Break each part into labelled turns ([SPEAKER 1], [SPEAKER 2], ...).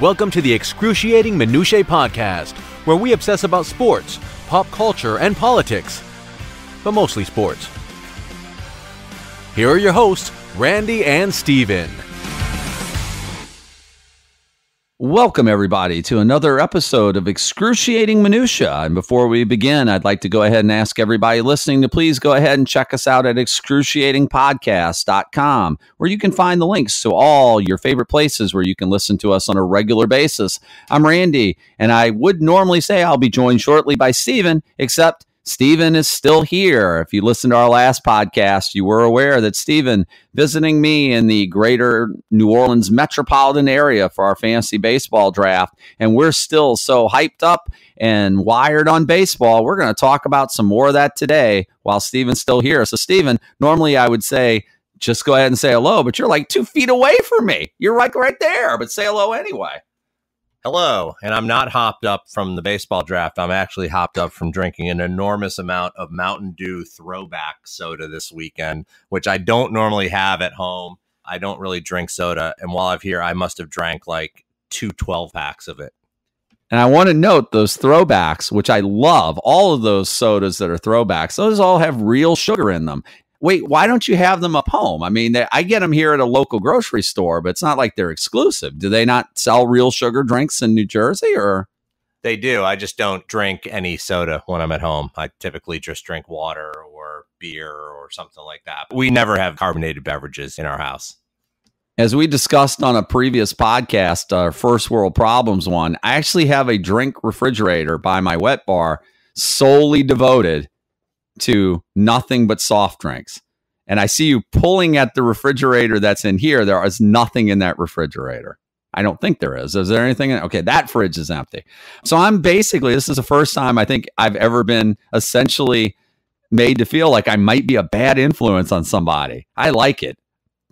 [SPEAKER 1] Welcome to the Excruciating Minutiae Podcast, where we obsess about sports, pop culture, and politics, but mostly sports. Here are your hosts, Randy and Steven.
[SPEAKER 2] Welcome, everybody, to another episode of Excruciating Minutia. And before we begin, I'd like to go ahead and ask everybody listening to please go ahead and check us out at excruciatingpodcast.com, where you can find the links to all your favorite places where you can listen to us on a regular basis. I'm Randy, and I would normally say I'll be joined shortly by Steven, except Steven is still here. If you listened to our last podcast, you were aware that Steven visiting me in the greater New Orleans metropolitan area for our fantasy baseball draft. And we're still so hyped up and wired on baseball. We're going to talk about some more of that today while Steven's still here. So Steven, normally I would say, just go ahead and say hello, but you're like 2 feet away from me. You're like right there, but say hello anyway.
[SPEAKER 3] Hello, and I'm not hopped up from the baseball draft. I'm actually hopped up from drinking an enormous amount of Mountain Dew throwback soda this weekend, which I don't normally have at home. I don't really drink soda, and while I'm here, I must have drank like 2 12-packs of it.
[SPEAKER 2] And I want to note those throwbacks, which I love, all of those sodas that are throwbacks, those all have real sugar in them. Wait, why don't you have them up home? I mean, I get them here at a local grocery store, but it's not like they're exclusive. Do they not sell real sugar drinks in New Jersey, or?
[SPEAKER 3] They do. I just don't drink any soda when I'm at home. I typically just drink water or beer or something like that. We never have carbonated beverages in our house.
[SPEAKER 2] As we discussed on a previous podcast, our First World Problems one, I actually have a drink refrigerator by my wet bar solely devoted to nothing but soft drinks. And I see you pulling at the refrigerator that's in here. There is nothing in that refrigerator. I don't think there is. Is there anything? Okay, that fridge is empty. So I'm basically, this is the first time I think I've ever been essentially made to feel like I might be a bad influence on somebody. I like it.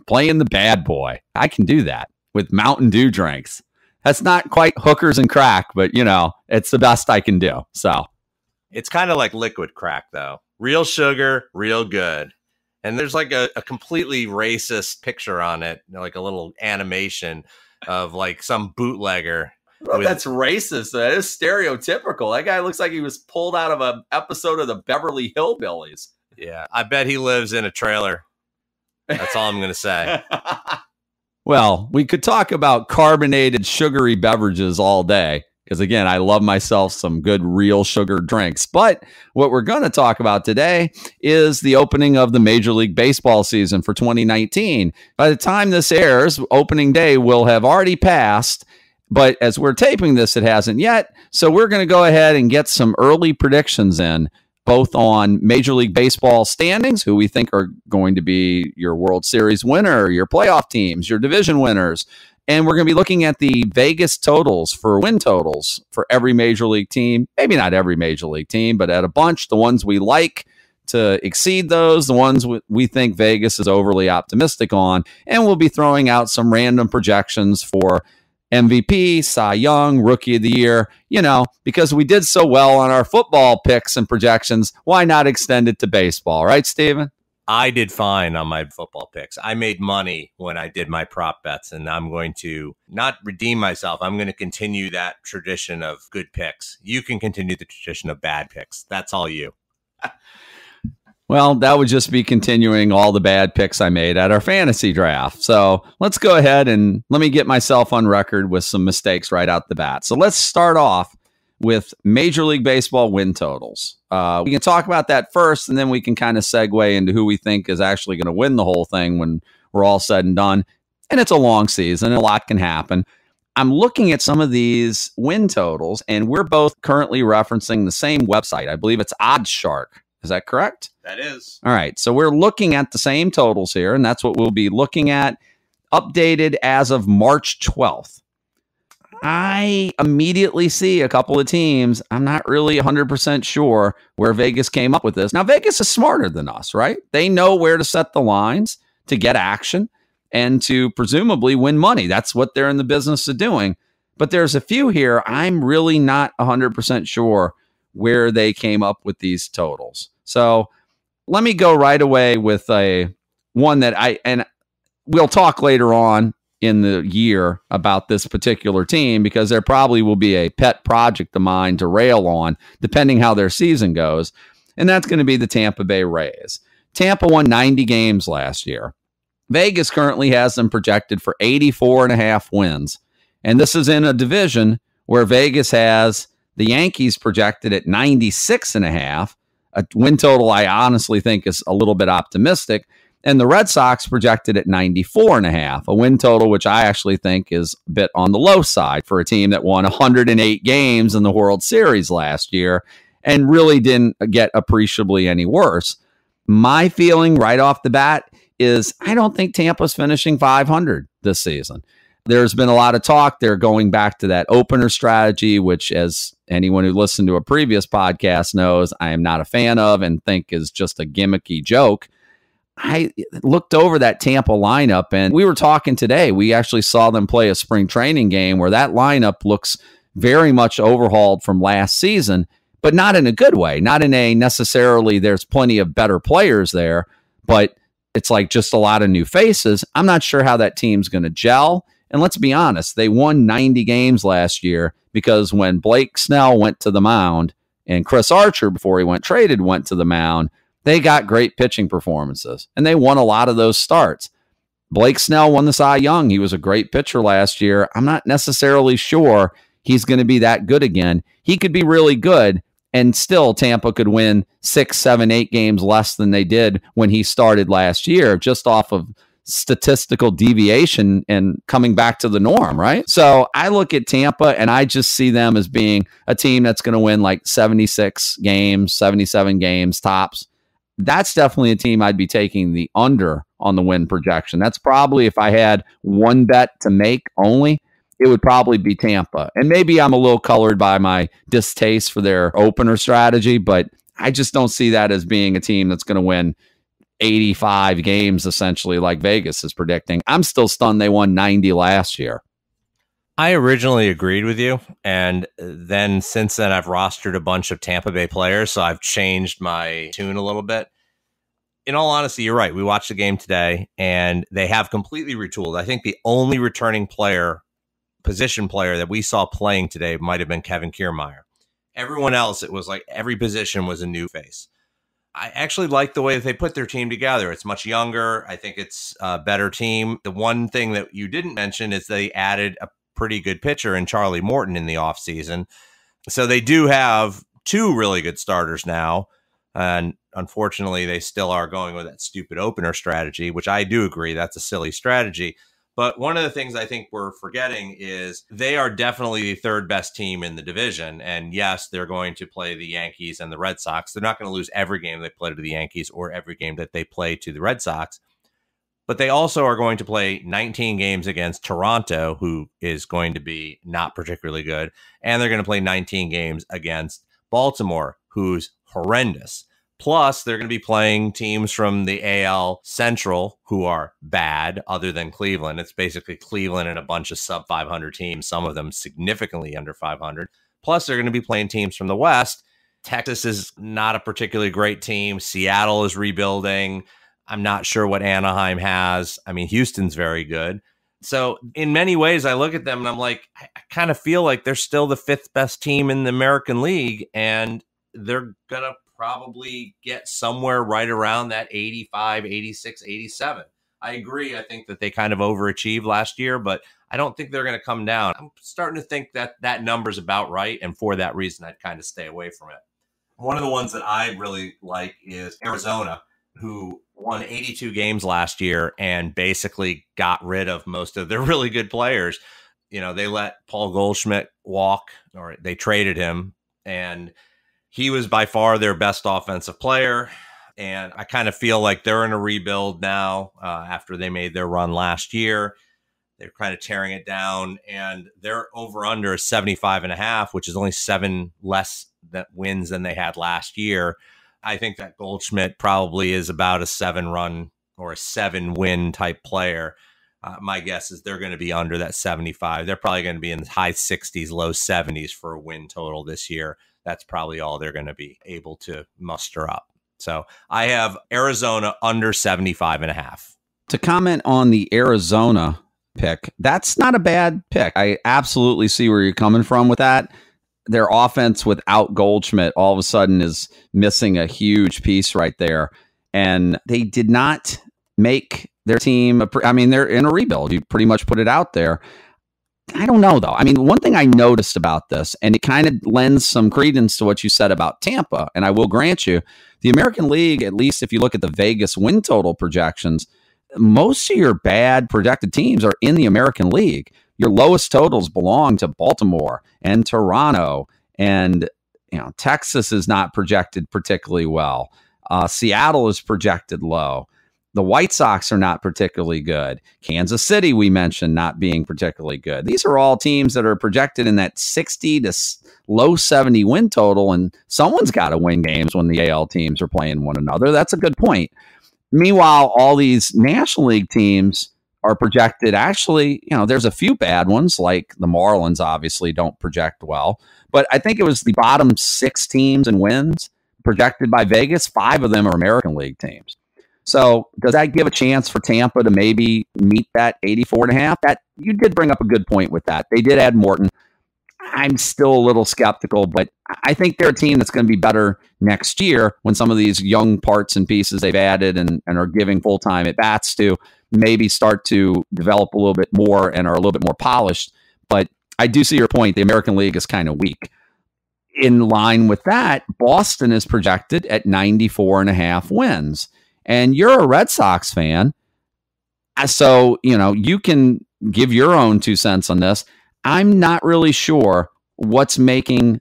[SPEAKER 2] Playing the bad boy. I can do that with Mountain Dew drinks. That's not quite hookers and crack, but you know, it's the best I can do. So
[SPEAKER 3] it's kind of like liquid crack, though. Real sugar, real good. And there's like a completely racist picture on it, like a little animation of like some bootlegger.
[SPEAKER 2] That's racist. That is stereotypical. That guy looks like he was pulled out of an episode of the Beverly Hillbillies.
[SPEAKER 3] Yeah, I bet he lives in a trailer. That's all I'm going to say.
[SPEAKER 2] Well, we could talk about carbonated, sugary beverages all day. Because again, I love myself some good real sugar drinks. But what we're going to talk about today is the opening of the Major League Baseball season for 2019. By the time this airs, opening day will have already passed. But as we're taping this, it hasn't yet. So we're going to go ahead and get some early predictions in, both on Major League Baseball standings, who we think are going to be your World Series winner, your playoff teams, your division winners. And we're going to be looking at the Vegas totals for win totals for every Major League team. Maybe not every Major League team, but at a bunch, the ones we like to exceed those, the ones we think Vegas is overly optimistic on. And we'll be throwing out some random projections for MVP, Cy Young, Rookie of the Year. You know, because we did so well on our football picks and projections, why not extend it to baseball, right, Steven?
[SPEAKER 3] I did fine on my football picks. I made money when I did my prop bets, and I'm going to not redeem myself. I'm going to continue that tradition of good picks. You can continue the tradition of bad picks. That's all you.
[SPEAKER 2] Well, that would just be continuing all the bad picks I made at our fantasy draft. So let's go ahead and let me get myself on record with some mistakes right out the bat. So let's start off with Major League Baseball win totals. We can talk about that first, and then we can kind of segue into who we think is actually going to win the whole thing when we're all said and done. And it's a long season. A lot can happen. I'm looking at some of these win totals, and we're both currently referencing the same website. I believe it's OddsShark. Is that correct?
[SPEAKER 3] That is.
[SPEAKER 2] All right. So we're looking at the same totals here, and that's what we'll be looking at, updated as of March 12th. I immediately see a couple of teams. I'm not really 100% sure where Vegas came up with this. Now, Vegas is smarter than us, right? They know where to set the lines to get action and to presumably win money. That's what they're in the business of doing. But there's a few here I'm really not 100% sure where they came up with these totals. So let me go right away with one that and we'll talk later on in the year about this particular team because there probably will be a pet project of mine to rail on, depending how their season goes. And that's going to be the Tampa Bay Rays. Tampa won 90 games last year. Vegas currently has them projected for 84.5 wins. And this is in a division where Vegas has the Yankees projected at 96.5, a win total I honestly think is a little bit optimistic, and the Red Sox projected at 94.5, a win total which I actually think is a bit on the low side for a team that won 108 games in the World Series last year and really didn't get appreciably any worse. My feeling right off the bat is I don't think Tampa's finishing 500 this season. There's been a lot of talk. They're going back to that opener strategy, which, as anyone who listened to a previous podcast knows, I am not a fan of and think is just a gimmicky joke. I looked over that Tampa lineup, and we were talking today. We actually saw them play a spring training game where that lineup looks very much overhauled from last season, but not in a good way. Not in a necessarily there's plenty of better players there, but it's like just a lot of new faces. I'm not sure how that team's going to gel. And let's be honest, they won 90 games last year because when Blake Snell went to the mound and Chris Archer, before he went traded, went to the mound, they got great pitching performances, and they won a lot of those starts. Blake Snell won the Cy Young. He was a great pitcher last year. I'm not necessarily sure he's going to be that good again. He could be really good, and still Tampa could win 6, 7, 8 games less than they did when he started last year, just off of statistical deviation and coming back to the norm, right? So I look at Tampa and I just see them as being a team that's going to win like 76 games, 77 games tops. That's definitely a team I'd be taking the under on the win projection. That's probably, if I had one bet to make only, it would probably be Tampa. And maybe I'm a little colored by my distaste for their opener strategy, but I just don't see that as being a team that's going to win 85 games, essentially, like Vegas is predicting. I'm still stunned they won 90 last year.
[SPEAKER 3] I originally agreed with you, and then since then I've rostered a bunch of Tampa Bay players, so I've changed my tune a little bit. In all honesty, you're right. We watched the game today, and they have completely retooled. I think the only returning position player that we saw playing today might have been Kevin Kiermaier. Everyone else, it was like every position was a new face. I actually like the way that they put their team together. It's much younger. I think it's a better team. The one thing that you didn't mention is they added a pretty good pitcher in Charlie Morton in the offseason. So they do have 2 really good starters now. And unfortunately, they still are going with that stupid opener strategy, which I do agree that's a silly strategy. But one of the things I think we're forgetting is they are definitely the 3rd best team in the division. And yes, they're going to play the Yankees and the Red Sox. They're not going to lose every game they play to the Yankees or every game that they play to the Red Sox. But they also are going to play 19 games against Toronto, who is going to be not particularly good. And they're going to play 19 games against Baltimore, who's horrendous. Plus, they're going to be playing teams from the AL Central who are bad, other than Cleveland. It's basically Cleveland and a bunch of sub-500 teams, some of them significantly under 500. Plus, they're going to be playing teams from the West. Texas is not a particularly great team. Seattle is rebuilding. I'm not sure what Anaheim has. I mean, Houston's very good. So in many ways, I look at them and I'm like, I kind of feel like they're still the 5th best team in the American League, and they're going to probably get somewhere right around that 85, 86, 87. I agree. I think that they kind of overachieved last year, but I don't think they're going to come down. I'm starting to think that that number's about right, and for that reason, I'd kind of stay away from it. One of the ones that I really like is Arizona, who won 82 games last year and basically got rid of most of their really good players. You know, they let Paul Goldschmidt walk, or they traded him, and he was by far their best offensive player. And I kind of feel like they're in a rebuild now after they made their run last year. They're kind of tearing it down, and they're over under 75.5, which is only 7 less wins than they had last year. I think that Goldschmidt probably is about a 7-run or a 7-win type player. My guess is they're going to be under that 75. They're probably going to be in the high 60s, low 70s for a win total this year. That's probably all they're going to be able to muster up. So I have Arizona under 75.5.
[SPEAKER 2] To comment on the Arizona pick. That's not a bad pick. I absolutely see where you're coming from with that. Their offense without Goldschmidt all of a sudden is missing a huge piece right there. And they did not make their team, they're in a rebuild. You pretty much put it out there. I don't know, though. I mean, one thing I noticed about this, and it kind of lends some credence to what you said about Tampa, and I will grant you, the American League, at least if you look at the Vegas win total projections, most of your bad projected teams are in the American League. Your lowest totals belong to Baltimore and Toronto, and Texas is not projected particularly well. Seattle is projected low. The White Sox are not particularly good. Kansas City, we mentioned, not being particularly good. These are all teams that are projected in that 60 to low 70 win total, and someone's got to win games when the AL teams are playing one another. That's a good point. Meanwhile, all these National League teams are projected. Actually, there's a few bad ones, like the Marlins obviously don't project well. But I think it was the bottom 6 teams in wins projected by Vegas. 5 of them are American League teams. So does that give a chance for Tampa to maybe meet that 84.5? That you did bring up a good point with that. They did add Morton. I'm still a little skeptical, but I think they're a team that's going to be better next year when some of these young parts and pieces they've added and are giving full-time at-bats to maybe start to develop a little bit more and are a little bit more polished. But I do see your point. The American League is kind of weak. In line with that, Boston is projected at 94.5 wins. And you're a Red Sox fan, so you can give your own 2 cents on this. I'm not really sure what's making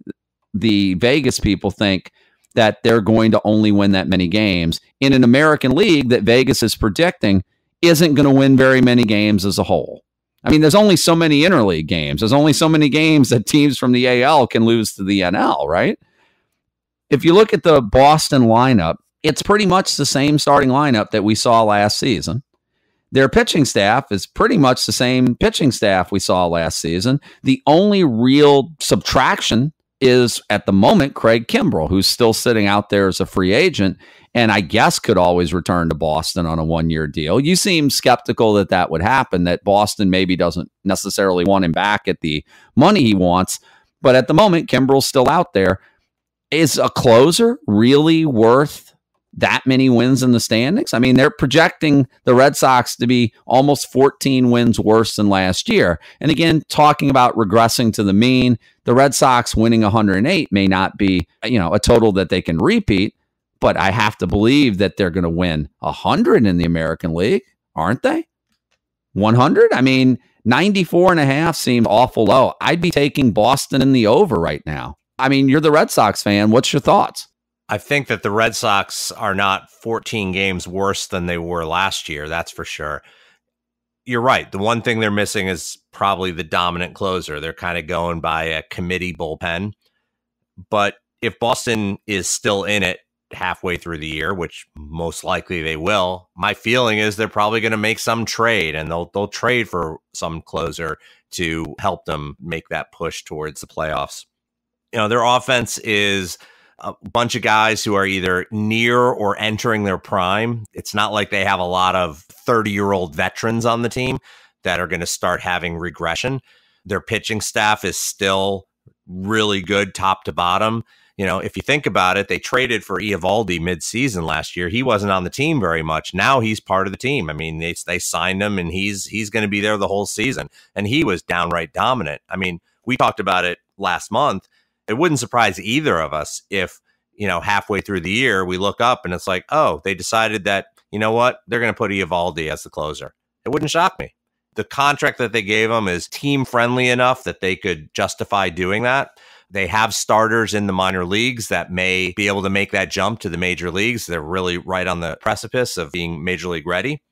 [SPEAKER 2] the Vegas people think that they're going to only win that many games in an American League that Vegas is predicting isn't going to win very many games as a whole. I mean, there's only so many interleague games. There's only so many games that teams from the AL can lose to the NL, right? If you look at the Boston lineup, it's pretty much the same starting lineup that we saw last season. Their pitching staff is pretty much the same pitching staff we saw last season. The only real subtraction is, at the moment, Craig Kimbrell, who's still sitting out there as a free agent, and I guess could always return to Boston on a 1-year deal. You seem skeptical that would happen, that Boston maybe doesn't necessarily want him back at the money he wants. But at the moment, Kimbrell's still out there. Is a closer really worth that many wins in the standings? I mean, they're projecting the Red Sox to be almost 14 wins worse than last year. And again, talking about regressing to the mean, the Red Sox winning 108 may not be, a total that they can repeat, but I have to believe that they're going to win 100 in the American League, aren't they? 100? I mean, 94.5 seems awful low. I'd be taking Boston in the over right now. I mean, you're the Red Sox fan. What's your thoughts?
[SPEAKER 3] I think that the Red Sox are not 14 games worse than they were last year. That's for sure. You're right. The one thing they're missing is probably the dominant closer. They're kind of going by a committee bullpen. But if Boston is still in it halfway through the year, which most likely they will, my feeling is they're probably going to make some trade, and they'll trade for some closer to help them make that push towards the playoffs. Their offense is a bunch of guys who are either near or entering their prime. It's not like they have a lot of 30-year-old veterans on the team that are going to start having regression. Their pitching staff is still really good top to bottom. If you think about it, they traded for Eovaldi midseason last year. He wasn't on the team very much. Now he's part of the team. I mean, they signed him, and he's going to be there the whole season. And he was downright dominant. I mean, we talked about it last month. It wouldn't surprise either of us if, halfway through the year, we look up and it's like, oh, they decided that, they're going to put Eovaldi as the closer. It wouldn't shock me. The contract that they gave him is team friendly enough that they could justify doing that. They have starters in the minor leagues that may be able to make that jump to the major leagues. They're really right on the precipice of being major league ready.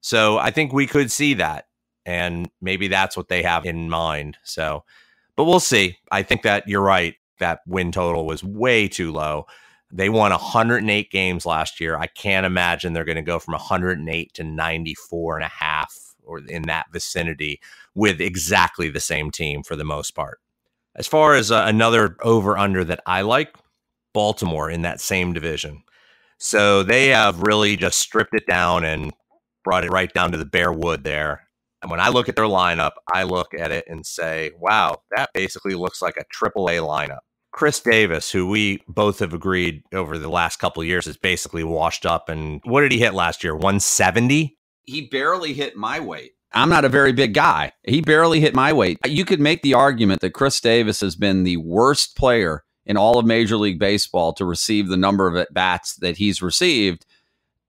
[SPEAKER 3] So I think we could see that. And maybe that's what they have in mind. But we'll see. I think that you're right. That win total was way too low. They won 108 games last year. I can't imagine they're going to go from 108 to 94.5 or in that vicinity with exactly the same team for the most part. As far as another over-under that I like, Baltimore in that same division. So they have really just stripped it down and brought it right down to the bare wood there. And when I look at their lineup, I look at it and say, wow, that basically looks like a AAA lineup. Chris Davis, who we both have agreed over the last couple of years is basically washed up. And what did he hit last year? 170?
[SPEAKER 2] He barely hit my weight. I'm not a very big guy. He barely hit my weight. You could make the argument that Chris Davis has been the worst player in all of Major League Baseball to receive the number of at-bats that he's received.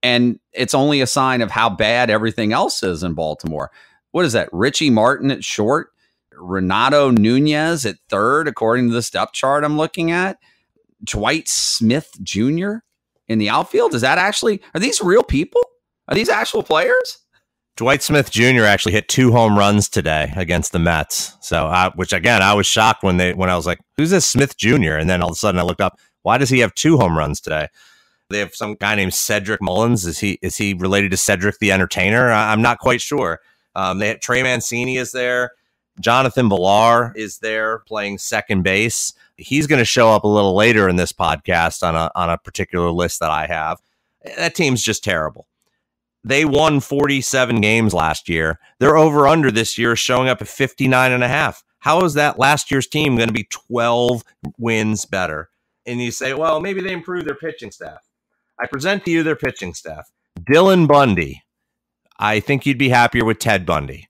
[SPEAKER 2] And it's only a sign of how bad everything else is in Baltimore. What is that? Richie Martin at short, Renato Nunez at third, according to the depth chart I'm looking at. Dwight Smith Jr. in the outfield. Is that actually, are these real people? Are these actual players?
[SPEAKER 3] Dwight Smith Jr. actually hit 2 home runs today against the Mets. So, which again, I was shocked when I was like, who's this Smith Jr.? And then all of a sudden I looked up, why does he have 2 home runs today? They have some guy named Cedric Mullins. Is he related to Cedric the Entertainer? I'm not quite sure. They had Trey Mancini is there. Jonathan Villar is there playing second base. He's going to show up a little later in this podcast on a particular list that I have. That team's just terrible. They won 47 games last year. Their over-under this year is showing up at 59.5. How is that last year's team going to be 12 wins better? And you say, well, maybe they improved their pitching staff. I present to you their pitching staff. Dylan Bundy. I think you'd be happier with Ted Bundy.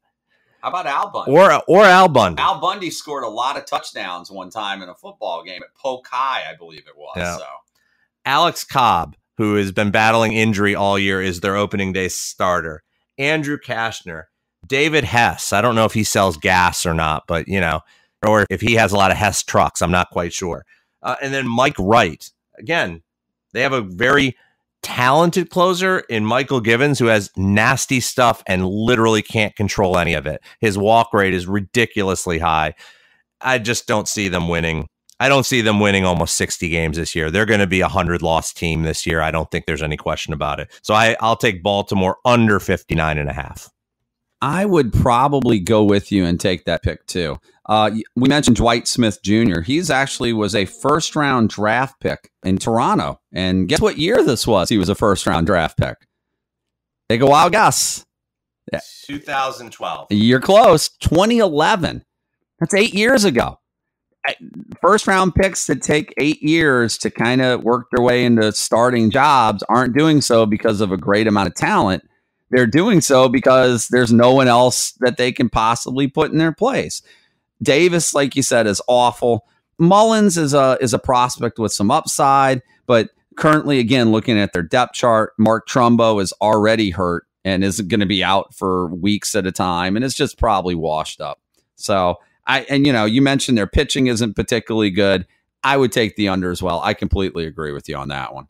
[SPEAKER 2] How about Al Bundy?
[SPEAKER 3] Or Al Bundy.
[SPEAKER 2] Al Bundy scored a lot of touchdowns one time in a football game at Polk High, I believe it was.
[SPEAKER 3] Yeah.
[SPEAKER 2] So
[SPEAKER 3] Alex Cobb, who has been battling injury all year, is their opening day starter. Andrew Kashner, David Hess. I don't know if he sells gas or not, but, or if he has a lot of Hess trucks. I'm not quite sure. And then Mike Wright. Again, they have a very talented closer in Michael Givens, who has nasty stuff and literally can't control any of it. His walk rate is ridiculously high. I just don't see them winning. I don't see them winning almost 60 games this year. They're going to be a 100-loss team this year. I don't think there's any question about it. So I'll take Baltimore under 59.5.
[SPEAKER 2] I would probably go with you and take that pick too. We mentioned Dwight Smith Jr. He's actually was a first-round draft pick in Toronto. And guess what year this was? He was a first-round draft pick. Take a wild guess.
[SPEAKER 3] 2012.
[SPEAKER 2] You're close. 2011. That's 8 years ago. First-round picks that take 8 years to kind of work their way into starting jobs aren't doing so because of a great amount of talent. They're doing so because there's no one else that they can possibly put in their place. Davis, like you said, is awful. Mullins is a prospect with some upside, but currently, again, looking at their depth chart, Mark Trumbo is already hurt and is going to be out for weeks at a time, and it's just probably washed up. So, you mentioned their pitching isn't particularly good. I would take the under as well. I completely agree with you on that one.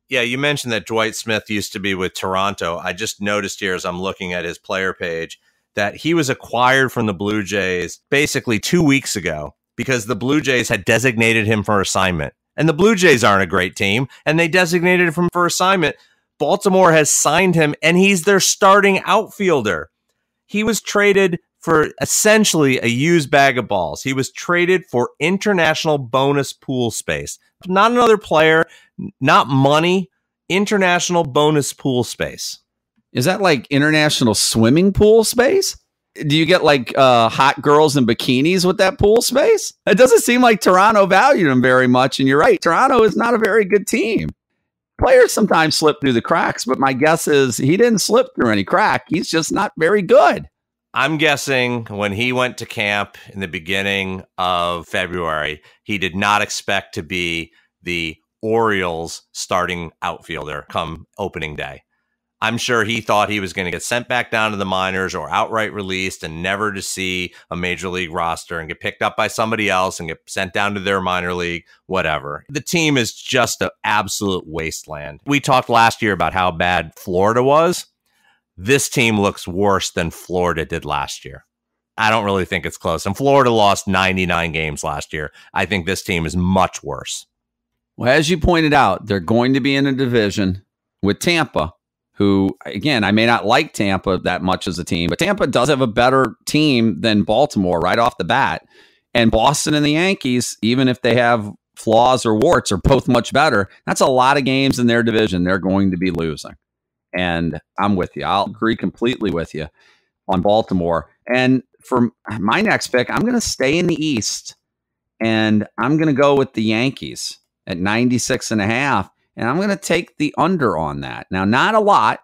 [SPEAKER 3] Yeah, you mentioned that Dwight Smith used to be with Toronto. I just noticed here as I'm looking at his player page that he was acquired from the Blue Jays basically 2 weeks ago because the Blue Jays had designated him for assignment. And the Blue Jays aren't a great team, and they designated him for assignment. Baltimore has signed him, and he's their starting outfielder. He was traded for essentially a used bag of balls. He was traded for international bonus pool space. Not another player, not money, international bonus pool space.
[SPEAKER 2] Is that like international swimming pool space? Do you get like hot girls in bikinis with that pool space? It doesn't seem like Toronto valued him very much. And you're right, Toronto is not a very good team. Players sometimes slip through the cracks, but my guess is he didn't slip through any crack. He's just not very good.
[SPEAKER 3] I'm guessing when he went to camp in the beginning of February, he did not expect to be the Orioles starting outfielder come opening day. I'm sure he thought he was going to get sent back down to the minors or outright released and never to see a major league roster and get picked up by somebody else and get sent down to their minor league, whatever. The team is just an absolute wasteland. We talked last year about how bad Florida was. This team looks worse than Florida did last year. I don't really think it's close. And Florida lost 99 games last year. I think this team is much worse.
[SPEAKER 2] Well, as you pointed out, they're going to be in a division with Tampa, who, again, I may not like Tampa that much as a team, but Tampa does have a better team than Baltimore right off the bat. And Boston and the Yankees, even if they have flaws or warts, are both much better. That's a lot of games in their division they're going to be losing. And I'm with you. I'll agree completely with you. on Baltimore. And for my next pick, I'm going to stay in the East, and I'm going to go with the Yankees at 96.5, and I'm going to take the under on that. Now, not a lot,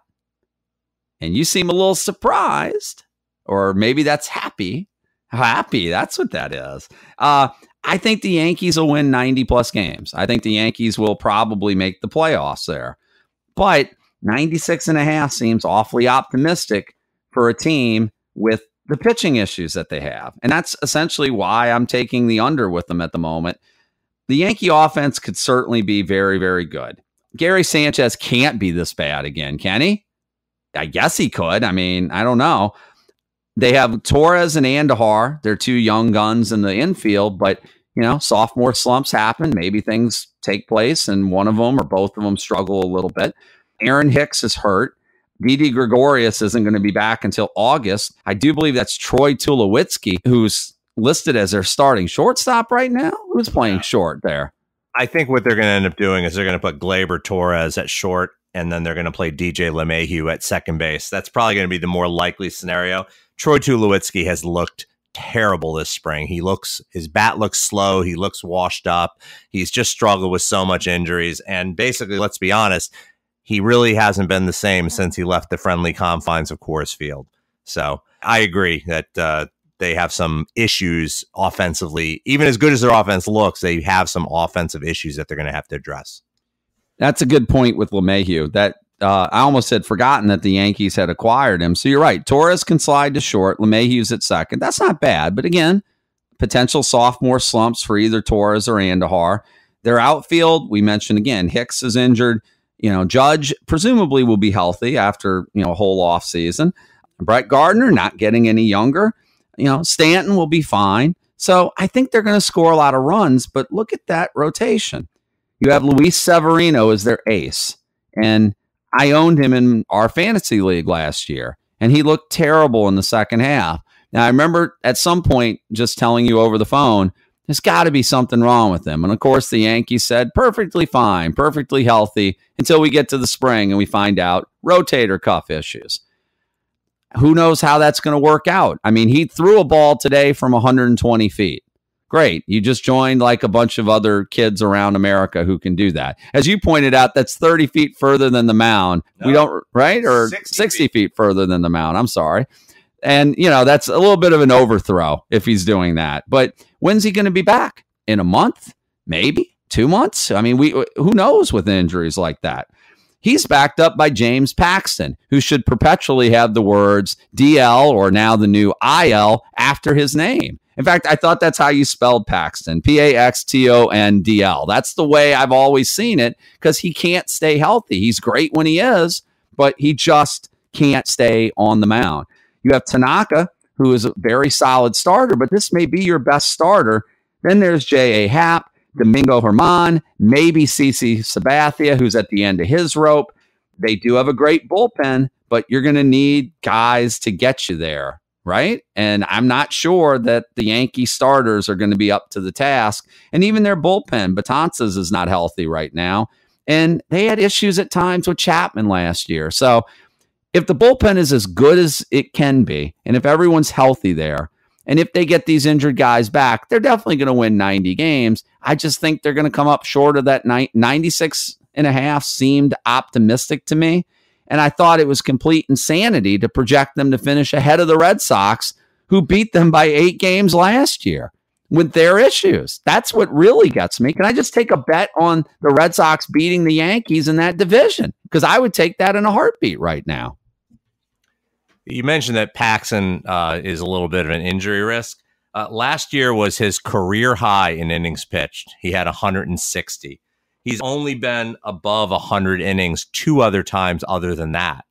[SPEAKER 2] and you seem a little surprised, or maybe that's happy. Happy, that's what that is. I think the Yankees will win 90-plus games. I think the Yankees will probably make the playoffs there. But 96.5 seems awfully optimistic for a team with the pitching issues that they have. And that's essentially why I'm taking the under with them at the moment. The Yankee offense could certainly be very, very good. Gary Sanchez can't be this bad again, can he? I guess he could. I mean, I don't know. They have Torres and Andahar. They're two young guns in the infield, but, sophomore slumps happen. Maybe things take place and one of them or both of them struggle a little bit. Aaron Hicks is hurt. Didi Gregorius isn't going to be back until August. I do believe that's Troy Tulowitzki, who's listed as their starting shortstop right now. Who's playing short there?
[SPEAKER 3] I think what they're going to end up doing is they're going to put Gleyber Torres at short, and then they're going to play DJ LeMahieu at second base. That's probably going to be the more likely scenario. Troy Tulowitzki has looked terrible this spring. His bat looks slow. He looks washed up. He's just struggled with so much injuries. And basically, let's be honest, he really hasn't been the same since he left the friendly confines of Coors Field. So I agree that they have some issues offensively. Even as good as their offense looks, they have some offensive issues that they're going to have to address.
[SPEAKER 2] That's a good point with LeMahieu. That I almost had forgotten that the Yankees had acquired him. So you're right. Torres can slide to short. LeMahieu's at second. That's not bad. But again, potential sophomore slumps for either Torres or Andahar. Their outfield, we mentioned again, Hicks is injured. Judge presumably will be healthy after, a whole off season. Brett Gardner not getting any younger. Stanton will be fine. So I think they're going to score a lot of runs, but look at that rotation. You have Luis Severino as their ace. And I owned him in our fantasy league last year, and he looked terrible in the second half. Now, I remember at some point just telling you over the phone, there's got to be something wrong with him. And of course, the Yankees said, perfectly fine, perfectly healthy, until we get to the spring and we find out rotator cuff issues. Who knows how that's going to work out? I mean, he threw a ball today from 120 feet. Great. You just joined like a bunch of other kids around America who can do that. As you pointed out, that's 30 feet further than the mound. No, we don't, right? Or 60 feet further than the mound. I'm sorry. And, that's a little bit of an overthrow if he's doing that. But when's he going to be back? In a month? Maybe 2 months? I mean, who knows with injuries like that? He's backed up by James Paxton, who should perpetually have the words DL or now the new IL after his name. In fact, I thought that's how you spelled Paxton, Paxtondl. That's the way I've always seen it because he can't stay healthy. He's great when he is, but he just can't stay on the mound. You have Tanaka, who is a very solid starter, but this may be your best starter. Then there's J.A. Happ, Domingo Germán, maybe CC Sabathia, who's at the end of his rope. They do have a great bullpen, but you're going to need guys to get you there, right? And I'm not sure that the Yankee starters are going to be up to the task. And even their bullpen, Betances is not healthy right now. And they had issues at times with Chapman last year. So if the bullpen is as good as it can be, and if everyone's healthy there, and if they get these injured guys back, they're definitely going to win 90 games. I just think they're going to come up short of that 96.5 seemed optimistic to me. And I thought it was complete insanity to project them to finish ahead of the Red Sox, who beat them by 8 games last year with their issues. That's what really gets me. Can I just take a bet on the Red Sox beating the Yankees in that division? Because I would take that in a heartbeat right now.
[SPEAKER 3] You mentioned that Paxton is a little bit of an injury risk. Last year was his career high in innings pitched. He had 160. He's only been above 100 innings 2 other times other than that.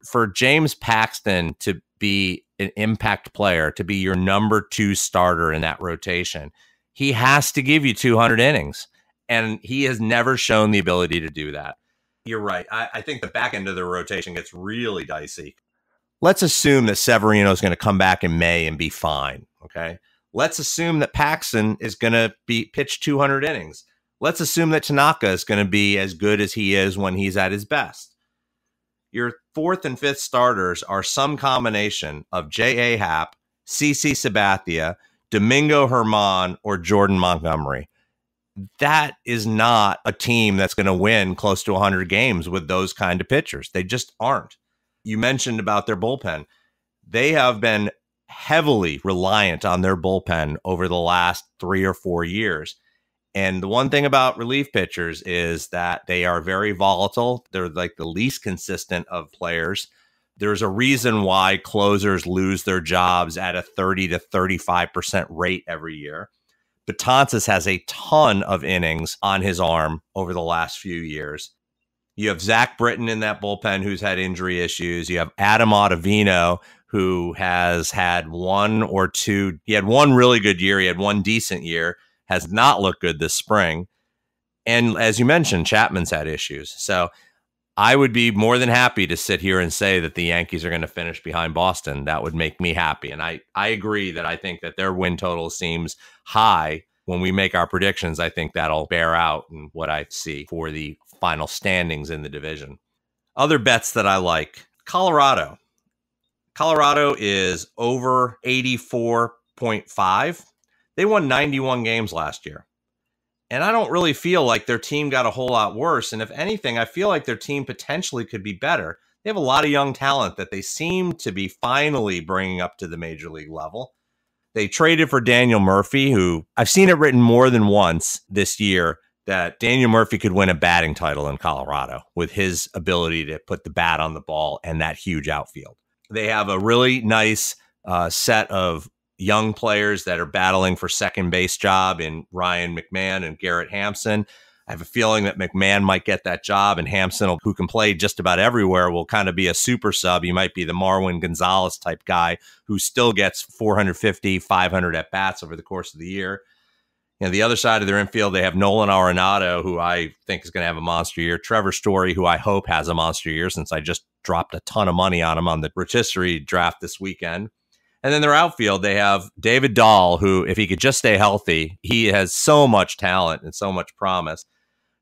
[SPEAKER 3] For James Paxton to be an impact player, to be your number 2 starter in that rotation, he has to give you 200 innings. And he has never shown the ability to do that. You're right. I think the back end of the rotation gets really dicey. Let's assume that Severino is going to come back in May and be fine. Okay. Let's assume that Paxton is going to be pitch 200 innings. Let's assume that Tanaka is going to be as good as he is when he's at his best. Your fourth and fifth starters are some combination of J.A. Happ, CC Sabathia, Domingo Germán, or Jordan Montgomery. That is not a team that's going to win close to 100 games with those kind of pitchers. They just aren't. You mentioned about their bullpen. They have been heavily reliant on their bullpen over the last 3 or 4 years. And the one thing about relief pitchers is that they are very volatile. They're like the least consistent of players. There's a reason why closers lose their jobs at a 30 to 35% rate every year. Betances has a ton of innings on his arm over the last few years. You have Zach Britton in that bullpen who's had injury issues. You have Adam Ottavino, who has had one or two. He had one really good year. He had one decent year. Has not looked good this spring. And as you mentioned, Chapman's had issues. So I would be more than happy to sit here and say that the Yankees are going to finish behind Boston. That would make me happy. And I agree that I think that their win total seems high. When we make our predictions, I think that'll bear out in what I see for the final standings in the division. Other bets that I like, Colorado. Colorado is over 84.5. They won 91 games last year. And I don't really feel like their team got a whole lot worse. And if anything, I feel like their team potentially could be better. They have a lot of young talent that they seem to be finally bringing up to the major league level. They traded for Daniel Murphy, who I've seen it written more than once this year that Daniel Murphy could win a batting title in Colorado with his ability to put the bat on the ball and that huge outfield. They have a really nice set of young players that are battling for second base job in Ryan McMahon and Garrett Hampson. I have a feeling that McMahon might get that job, and Hampson, who can play just about everywhere, will kind of be a super sub. He might be the Marwin Gonzalez type guy who still gets 450, 500 at bats over the course of the year. And the other side of their infield, they have Nolan Arenado, who I think is going to have a monster year. Trevor Story, who I hope has a monster year since I just dropped a ton of money on him on the rotisserie draft this weekend. And then their outfield, they have David Dahl, who, if he could just stay healthy, he has so much talent and so much promise.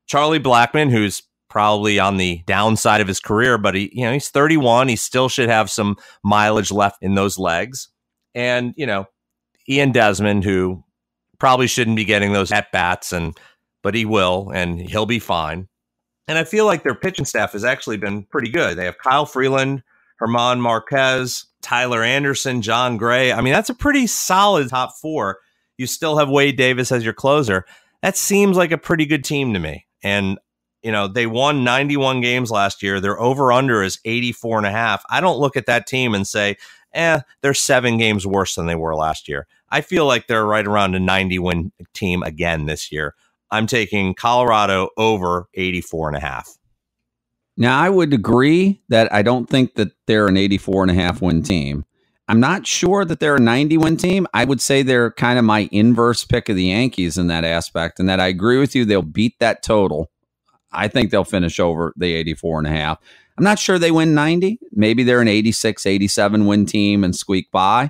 [SPEAKER 3] Charlie Blackmon, who's probably on the downside of his career, but he's 31. He still should have some mileage left in those legs. And, Ian Desmond, who probably shouldn't be getting those at-bats, but he will, and he'll be fine. And I feel like their pitching staff has actually been pretty good. They have Kyle Freeland, Germán Marquez, Tyler Anderson, John Gray. I mean, that's a pretty solid top four. You still have Wade Davis as your closer. That seems like a pretty good team to me. And, they won 91 games last year. Their over-under is 84.5. I don't look at that team and say, they're 7 games worse than they were last year. I feel like they're right around a 90-win team again this year. I'm taking Colorado over 84.5.
[SPEAKER 2] Now, I would agree that I don't think that they're an 84.5 win team. I'm not sure that they're a 90-win team. I would say they're kind of my inverse pick of the Yankees in that aspect, and that I agree with you. They'll beat that total. I think they'll finish over the 84.5. I'm not sure they win 90. Maybe they're an 86, 87 win team and squeak by.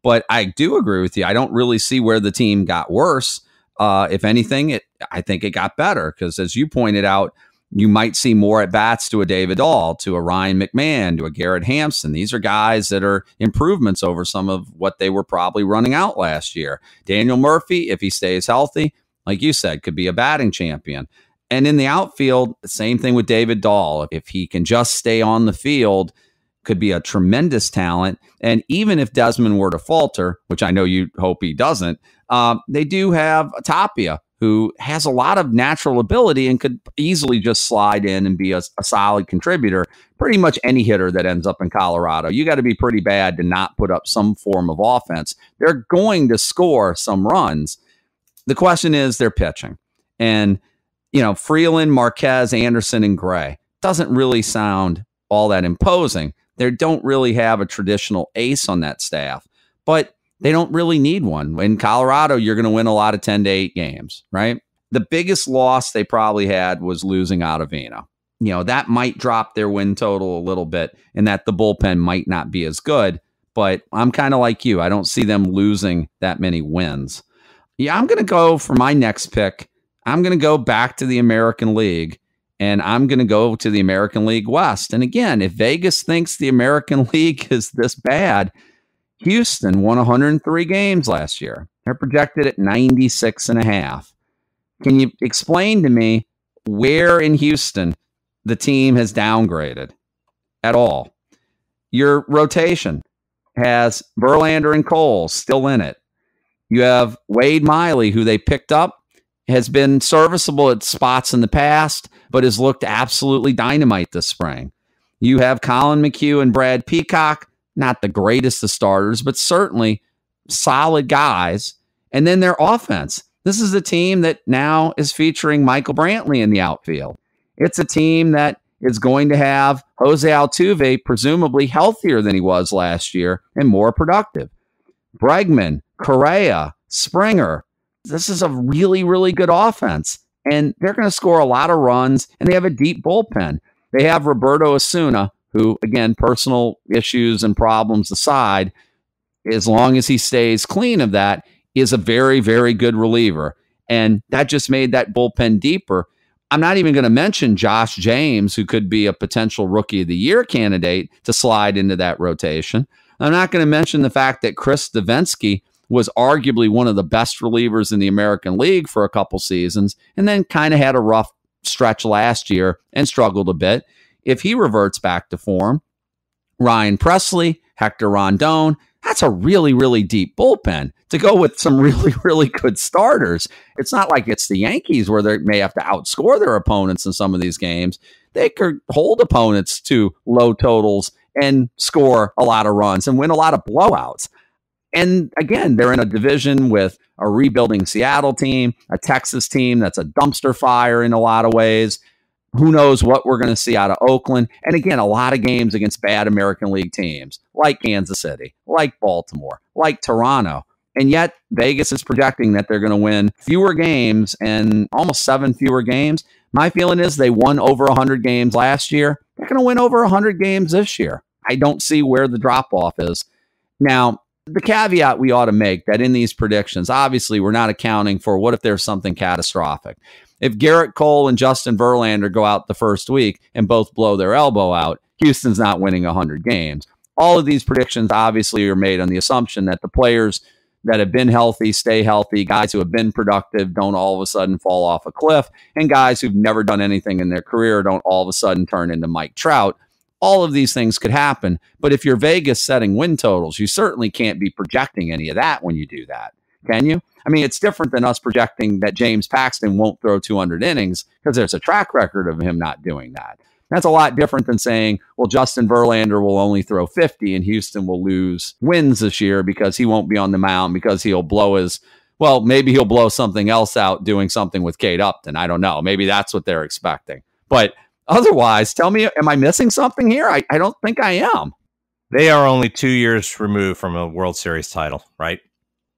[SPEAKER 2] But I do agree with you. I don't really see where the team got worse. If anything, I think it got better because, as you pointed out, you might see more at-bats to a David Dahl, to a Ryan McMahon, to a Garrett Hampson. These are guys that are improvements over some of what they were probably running out last year. Daniel Murphy, if he stays healthy, like you said, could be a batting champion. And in the outfield, the same thing with David Dahl. If he can just stay on the field, could be a tremendous talent. And even if Desmond were to falter, which I know you hope he doesn't, they do have Tapia, who has a lot of natural ability and could easily just slide in and be a solid contributor. Pretty much any hitter that ends up in Colorado, you got to be pretty bad to not put up some form of offense. They're going to score some runs. The question is their pitching. And, Freeland, Marquez, Anderson, and Gray doesn't really sound all that imposing. They don't really have a traditional ace on that staff, but they don't really need one. In Colorado, you're going to win a lot of 10-8 games, right? The biggest loss they probably had was losing Ottavino. That might drop their win total a little bit, and that the bullpen might not be as good, but I'm kind of like you. I don't see them losing that many wins. Yeah, I'm going to go for my next pick. I'm going to go back to the American League, And I'm going to go to the American League West. And again, if Vegas thinks the American League is this bad, Houston won 103 games last year. They're projected at 96.5. Can you explain to me where in Houston the team has downgraded at all? Your rotation has Verlander and Cole still in it. You have Wade Miley, who they picked up, has been serviceable at spots in the past, but has looked absolutely dynamite this spring. You have Colin McHugh and Brad Peacock, not the greatest of starters, but certainly solid guys. And then their offense. This is a team that now is featuring Michael Brantley in the outfield. It's a team that is going to have Jose Altuve presumably healthier than he was last year and more productive. Bregman, Correa, Springer. This is a really, really good offense. And they're going to score a lot of runs, and they have a deep bullpen. They have Roberto Osuna, who, again, personal issues and problems aside, as long as he stays clean of that, is a very, very good reliever. And that just made that bullpen deeper. I'm not even going to mention Josh James, who could be a potential Rookie of the Year candidate to slide into that rotation. I'm not going to mention the fact that Chris Davinsky was arguably one of the best relievers in the American League for a couple seasons, and then kind of had a rough stretch last year and struggled a bit. If he reverts back to form, Ryan Presley, Hector Rondon, that's a really, really deep bullpen to go with some really, really good starters. It's not like it's the Yankees where they may have to outscore their opponents in some of these games. They could hold opponents to low totals and score a lot of runs and win a lot of blowouts. And again, they're in a division with a rebuilding Seattle team, a Texas team that's a dumpster fire in a lot of ways. Who knows what we're going to see out of Oakland? And again, a lot of games against bad American League teams like Kansas City, like Baltimore, like Toronto. And yet Vegas is projecting that they're going to win fewer games and almost 7 fewer games. My feeling is they won over 100 games last year. They're going to win over 100 games this year. I don't see where the drop-off is. Now, the caveat we ought to make that in these predictions, obviously we're not accounting for what if there's something catastrophic. If Garrett Cole and Justin Verlander go out the first week and both blow their elbow out, Houston's not winning 100 games. All of these predictions obviously are made on the assumption that the players that have been healthy stay healthy, guys who have been productive don't all of a sudden fall off a cliff, and guys who've never done anything in their career don't all of a sudden turn into Mike Trout. All of these things could happen, but if you're Vegas setting win totals, you certainly can't be projecting any of that when you do that, can you? I mean, it's different than us projecting that James Paxton won't throw 200 innings because there's a track record of him not doing that. That's a lot different than saying, well, Justin Verlander will only throw 50 and Houston will lose wins this year because he won't be on the mound, because he'll blow his, well, maybe he'll blow something else out doing something with Kate Upton. I don't know. Maybe that's what they're expecting. But otherwise, tell me, am I missing something here? I don't think I am.
[SPEAKER 3] They are only 2 years removed from a World Series title, right?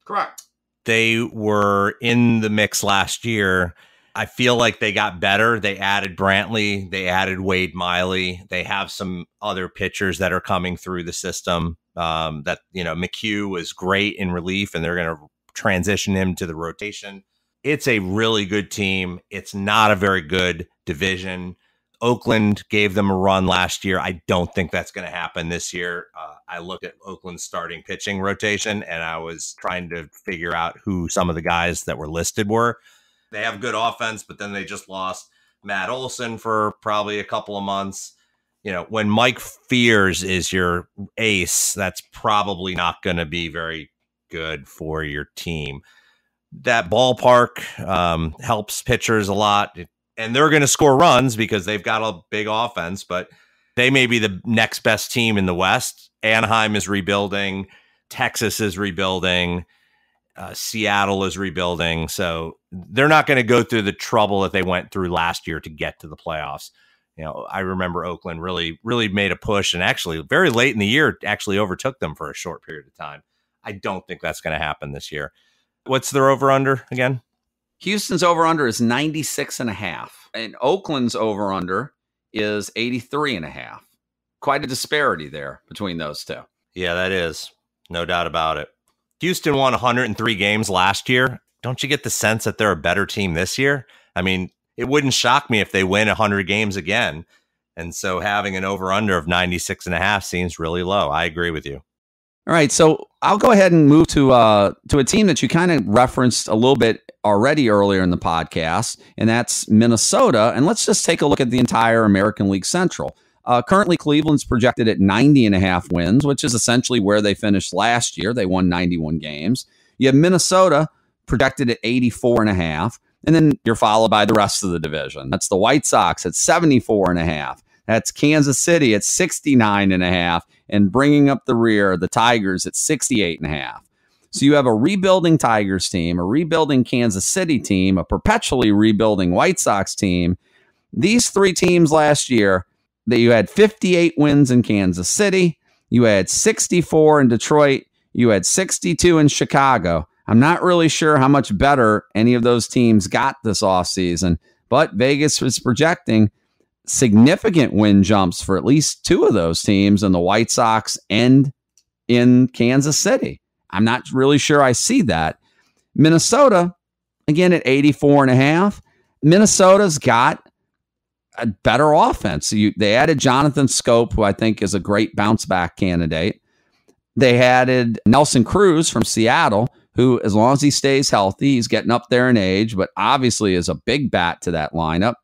[SPEAKER 2] Correct.
[SPEAKER 3] They were in the mix last year. I feel like they got better. They added Brantley. They added Wade Miley. They have some other pitchers that are coming through the system. McHugh was great in relief, and they're going to transition him to the rotation. It's a really good team. It's not a very good division. Oakland gave them a run last year. I don't think that's going to happen this year. I looked at Oakland's starting pitching rotation, and I was trying to figure out who some of the guys that were listed were. They have good offense, but then they just lost Matt Olson for probably a couple of months. You know, when Mike Fears is your ace, that's probably not going to be very good for your team. That ballpark helps pitchers a lot. And they're going to score runs because they've got a big offense, but they may be the next best team in the West. Anaheim is rebuilding. Texas is rebuilding. Seattle is rebuilding. So they're not going to go through the trouble that they went through last year to get to the playoffs. You know, I remember Oakland really, really made a push, and actually very late in the year actually overtook them for a short period of time. I don't think that's going to happen this year. What's their over-under again?
[SPEAKER 2] Houston's over-under is 96.5, and Oakland's over-under is 83.5. Quite a disparity there between those two.
[SPEAKER 3] Yeah, that is. No doubt about it. Houston won 103 games last year. Don't you get the sense that they're a better team this year? I mean, it wouldn't shock me if they win 100 games again. And so having an over-under of 96.5 seems really low. I agree with you.
[SPEAKER 2] All right, so I'll go ahead and move to a team that you kind of referenced a little bit already earlier in the podcast, and that's Minnesota. And let's just take a look at the entire American League Central. Currently, Cleveland's projected at 90.5 wins, which is essentially where they finished last year. They won 91 games. You have Minnesota projected at 84.5, and then you're followed by the rest of the division. That's the White Sox at 74.5. That's Kansas City at 69.5, and bringing up the rear, the Tigers at 68.5. So you have a rebuilding Tigers team, a rebuilding Kansas City team, a perpetually rebuilding White Sox team. These three teams last year, that you had 58 wins in Kansas City, you had 64 in Detroit, you had 62 in Chicago. I'm not really sure how much better any of those teams got this offseason, but Vegas was projecting significant win jumps for at least two of those teams in the White Sox and in Kansas City. I'm not really sure I see that. Minnesota, again, at 84.5. Minnesota's got a better offense. They added Jonathan Scope, who I think is a great bounce back candidate. They added Nelson Cruz from Seattle, who, as long as he stays healthy, he's getting up there in age, but obviously is a big bat to that lineup.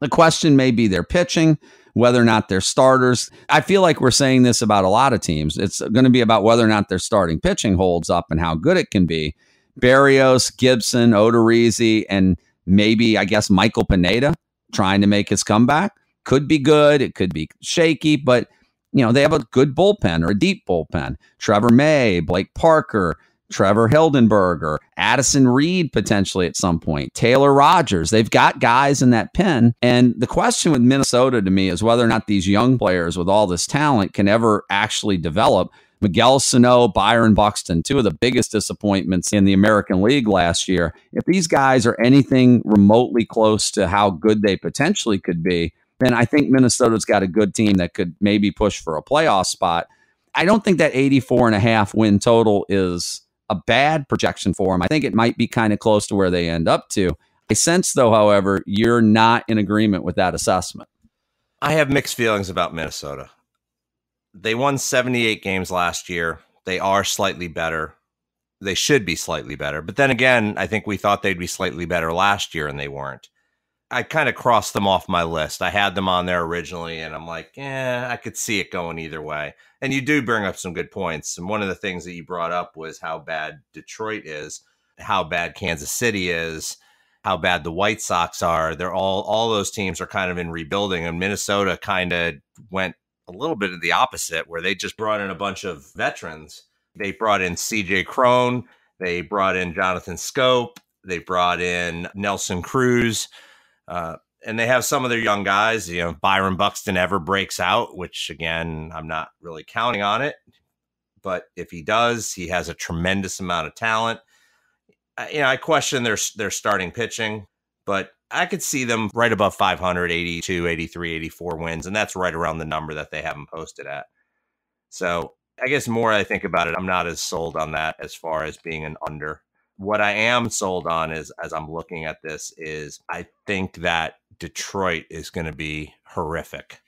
[SPEAKER 2] The question may be their pitching, whether or not they're starters. I feel like we're saying this about a lot of teams. It's going to be about whether or not their starting pitching holds up and how good it can be. Barrios, Gibson, Odorizzi, and maybe, I guess, Michael Pineda trying to make his comeback. Could be good. It could be shaky, but they have a good bullpen or a deep bullpen. Trevor May, Blake Parker, Trevor Hildenberger, Addison Reed potentially at some point, Taylor Rogers. They've got guys in that pen. And the question with Minnesota to me is whether or not these young players with all this talent can ever actually develop. Miguel Sano, Byron Buxton, two of the biggest disappointments in the American League last year. If these guys are anything remotely close to how good they potentially could be, then I think Minnesota's got a good team that could maybe push for a playoff spot. I don't think that 84.5 win total is a bad projection for them. I think it might be kind of close to where they end up to. I sense, though, however, you're not in agreement with that assessment.
[SPEAKER 3] I have mixed feelings about Minnesota. They won 78 games last year. They are slightly better. They should be slightly better. But then again, I think we thought they'd be slightly better last year, and they weren't. I kind of crossed them off my list. I had them on there originally, and I'm like, I could see it going either way. And you do bring up some good points. And one of the things that you brought up was how bad Detroit is, how bad Kansas City is, how bad the White Sox are. They're all those teams are kind of in rebuilding, and Minnesota kind of went a little bit of the opposite, where they just brought in a bunch of veterans. They brought in CJ Cron, they brought in Jonathan Scope, they brought in Nelson Cruz, and they have some of their young guys. Byron Buxton ever breaks out, which again, I'm not really counting on it, but if he does, he has a tremendous amount of talent. I question their starting pitching, but I could see them right above 500, 82, 83, 84 wins, and that's right around the number that they have them posted at. So I guess the more I think about it, I'm not as sold on that as far as being an under. What I am sold on is, as I'm looking at this, is I think that Detroit is going to be horrific.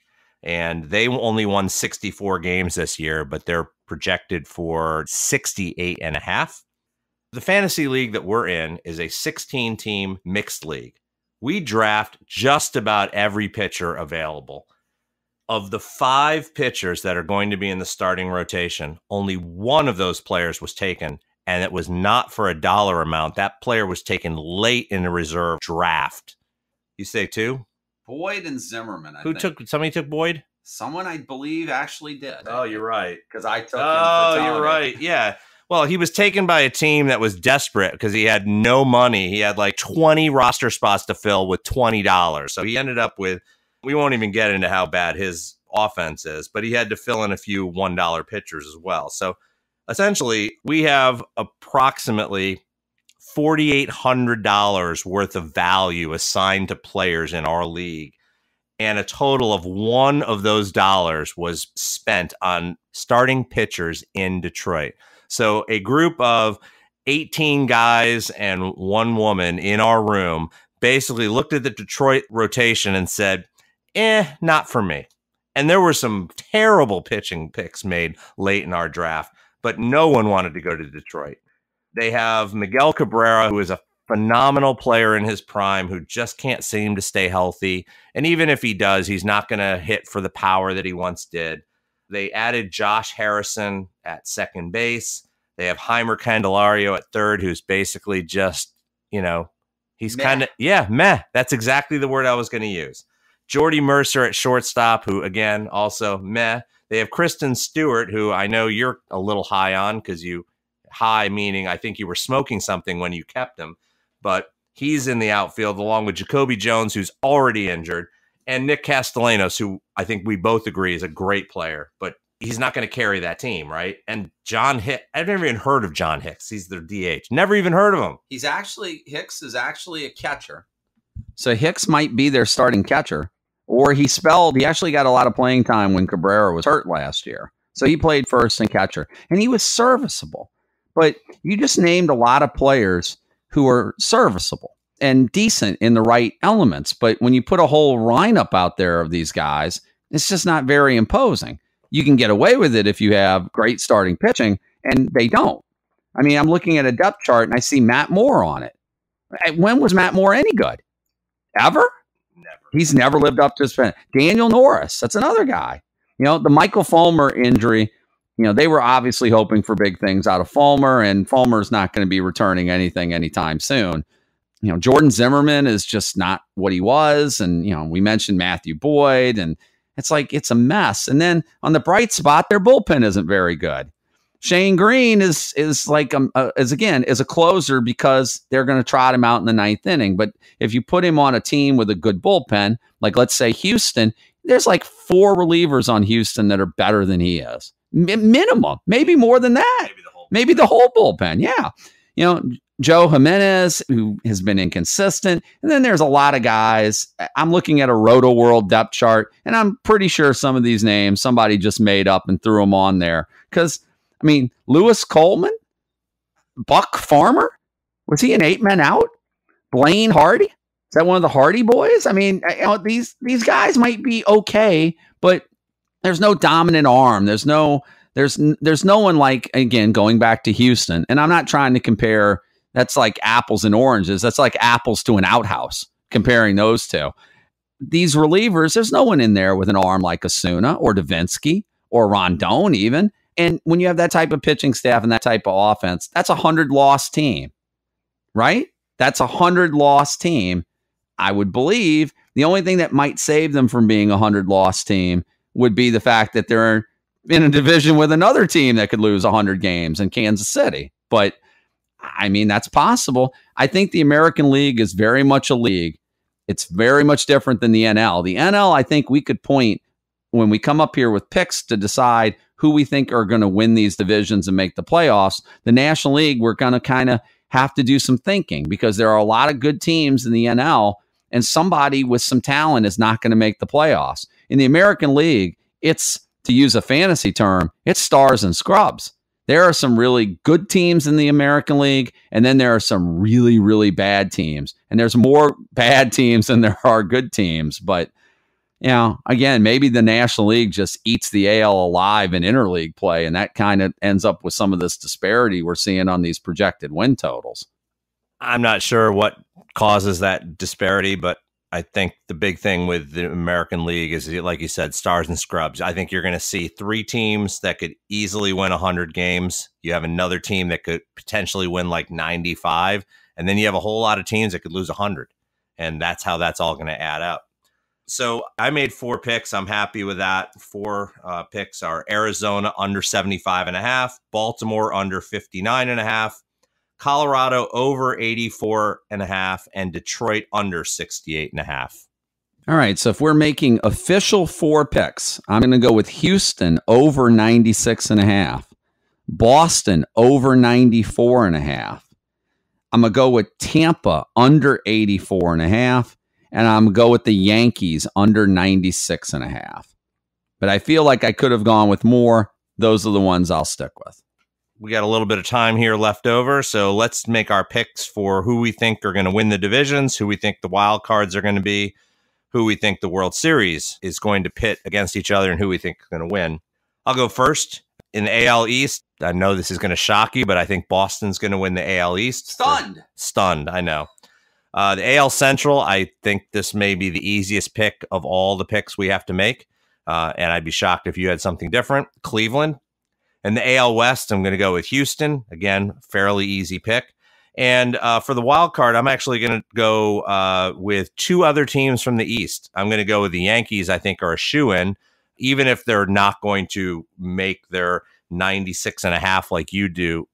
[SPEAKER 3] And they only won 64 games this year, but they're projected for 68.5. The fantasy league that we're in is a 16-team mixed league. We draft just about every pitcher available. Of the 5 pitchers that are going to be in the starting rotation, only one of those players was taken, and it was not for a dollar amount. That player was taken late in the reserve draft. You say 2?
[SPEAKER 2] Boyd and Zimmerman.
[SPEAKER 3] Somebody took Boyd?
[SPEAKER 2] Someone, I believe, actually did.
[SPEAKER 3] Oh, you're right.
[SPEAKER 2] Because I took him.
[SPEAKER 3] Oh, you're right. Yeah. Well, he was taken by a team that was desperate because he had no money. He had like 20 roster spots to fill with $20. So he ended up with, we won't even get into how bad his offense is, but he had to fill in a few $1 pitchers as well. So essentially, we have approximately $4,800 worth of value assigned to players in our league. And a total of one of those dollars was spent on starting pitchers in Detroit. So a group of 18 guys and one woman in our room basically looked at the Detroit rotation and said, not for me. And there were some terrible pitching picks made late in our draft, but no one wanted to go to Detroit. They have Miguel Cabrera, who is a phenomenal player in his prime, who just can't seem to stay healthy. And even if he does, he's not going to hit for the power that he once did. They added Josh Harrison at second base. They have Heimer Candelario at third, who's basically just, he's kind of, meh. That's exactly the word I was going to use. Jordy Mercer at shortstop, who, again, also meh. They have Kristen Stewart, who I know you're a little high on because high meaning I think you were smoking something when you kept him. But he's in the outfield along with Jacoby Jones, who's already injured, and Nick Castellanos, who I think we both agree is a great player, but he's not going to carry that team, right? And John Hicks, I've never even heard of John Hicks. He's their DH. Never even heard of him.
[SPEAKER 2] Hicks is actually a catcher. So Hicks might be their starting catcher. Or he actually got a lot of playing time when Cabrera was hurt last year. So he played first and catcher, and he was serviceable. But you just named a lot of players who are serviceable and decent in the right elements. But when you put a whole lineup out there of these guys, it's just not very imposing. You can get away with it if you have great starting pitching, and they don't. I mean, I'm looking at a depth chart, and I see Matt Moore on it. When was Matt Moore any good? Ever? He's never lived up to his potential. Daniel Norris, that's another guy. The Michael Fulmer injury, they were obviously hoping for big things out of Fulmer, and Fulmer's not going to be returning anything anytime soon. Jordan Zimmerman is just not what he was. And, we mentioned Matthew Boyd, and it's a mess. And then on the bright spot, their bullpen isn't very good. Shane Green is a closer because they're going to trot him out in the ninth inning. But if you put him on a team with a good bullpen, like let's say Houston, there's like 4 relievers on Houston that are better than he is. Minimum, maybe more than that. Maybe the whole bullpen. Yeah. Joe Jimenez, who has been inconsistent. And then there's a lot of guys. I'm looking at a Roto World depth chart, and I'm pretty sure some of these names somebody just made up and threw them on there. Because Lewis Coleman, Buck Farmer, was he an 8-man out? Blaine Hardy, is that one of the Hardy boys? These guys might be okay, but there's no dominant arm. There's no one like, again, going back to Houston, and I'm not trying to compare. That's like apples and oranges. That's like apples to an outhouse, comparing those two. These relievers, there's no one in there with an arm like Osuna or Davinsky or Rondon even. And when you have that type of pitching staff and that type of offense, that's a 100-loss team, right? That's a 100-loss team. I would believe the only thing that might save them from being a 100-loss team would be the fact that they're in a division with another team that could lose 100 games in Kansas City. But, that's possible. I think the American League is very much a league. It's very much different than the NL. The NL, I think we could point when we come up here with picks to decide who we think are going to win these divisions and make the playoffs. The National League, we're going to kind of have to do some thinking because there are a lot of good teams in the NL, and somebody with some talent is not going to make the playoffs. In the American League, it's, to use a fantasy term, it's stars and scrubs. There are some really good teams in the American League, and then there are some really, really bad teams. And there's more bad teams than there are good teams. But, again, maybe the National League just eats the AL alive in interleague play, and that kind of ends up with some of this disparity we're seeing on these projected win totals.
[SPEAKER 3] I'm not sure what causes that disparity, but I think the big thing with the American League is, like you said, stars and scrubs. I think you're going to see 3 teams that could easily win 100 games. You have another team that could potentially win like 95. And then you have a whole lot of teams that could lose 100. And that's how that's all going to add up. So I made 4 picks. I'm happy with that. 4 picks are Arizona under 75.5, Baltimore under 59.5, Colorado over 84.5, and Detroit under 68.5.
[SPEAKER 2] All right. So if we're making official 4 picks, I'm going to go with Houston over 96.5, Boston over 94.5. I'm going to go with Tampa under 84.5, and I'm going to go with the Yankees under 96.5. But I feel like I could have gone with more. Those are the ones I'll stick with.
[SPEAKER 3] we got a little bit of time here left over, so let's make our picks for who we think are going to win the divisions, who we think the wild cards are going to be, who we think the World Series is going to pit against each other, and who we think is going to win. I'll go first. In the AL East, I know this is going to shock you, but I think Boston's going to win the AL East. Stunned, I know. The AL Central, I think this may be the easiest pick of all the picks we have to make, and I'd be shocked if you had something different. Cleveland. And the AL West, I'm going to go with Houston. Again, fairly easy pick. And for the wild card, I'm actually going to go with two other teams from the East. I'm going to go with the Yankees, I think, are a shoo-in, even if they're not going to make their 96.5 like you do.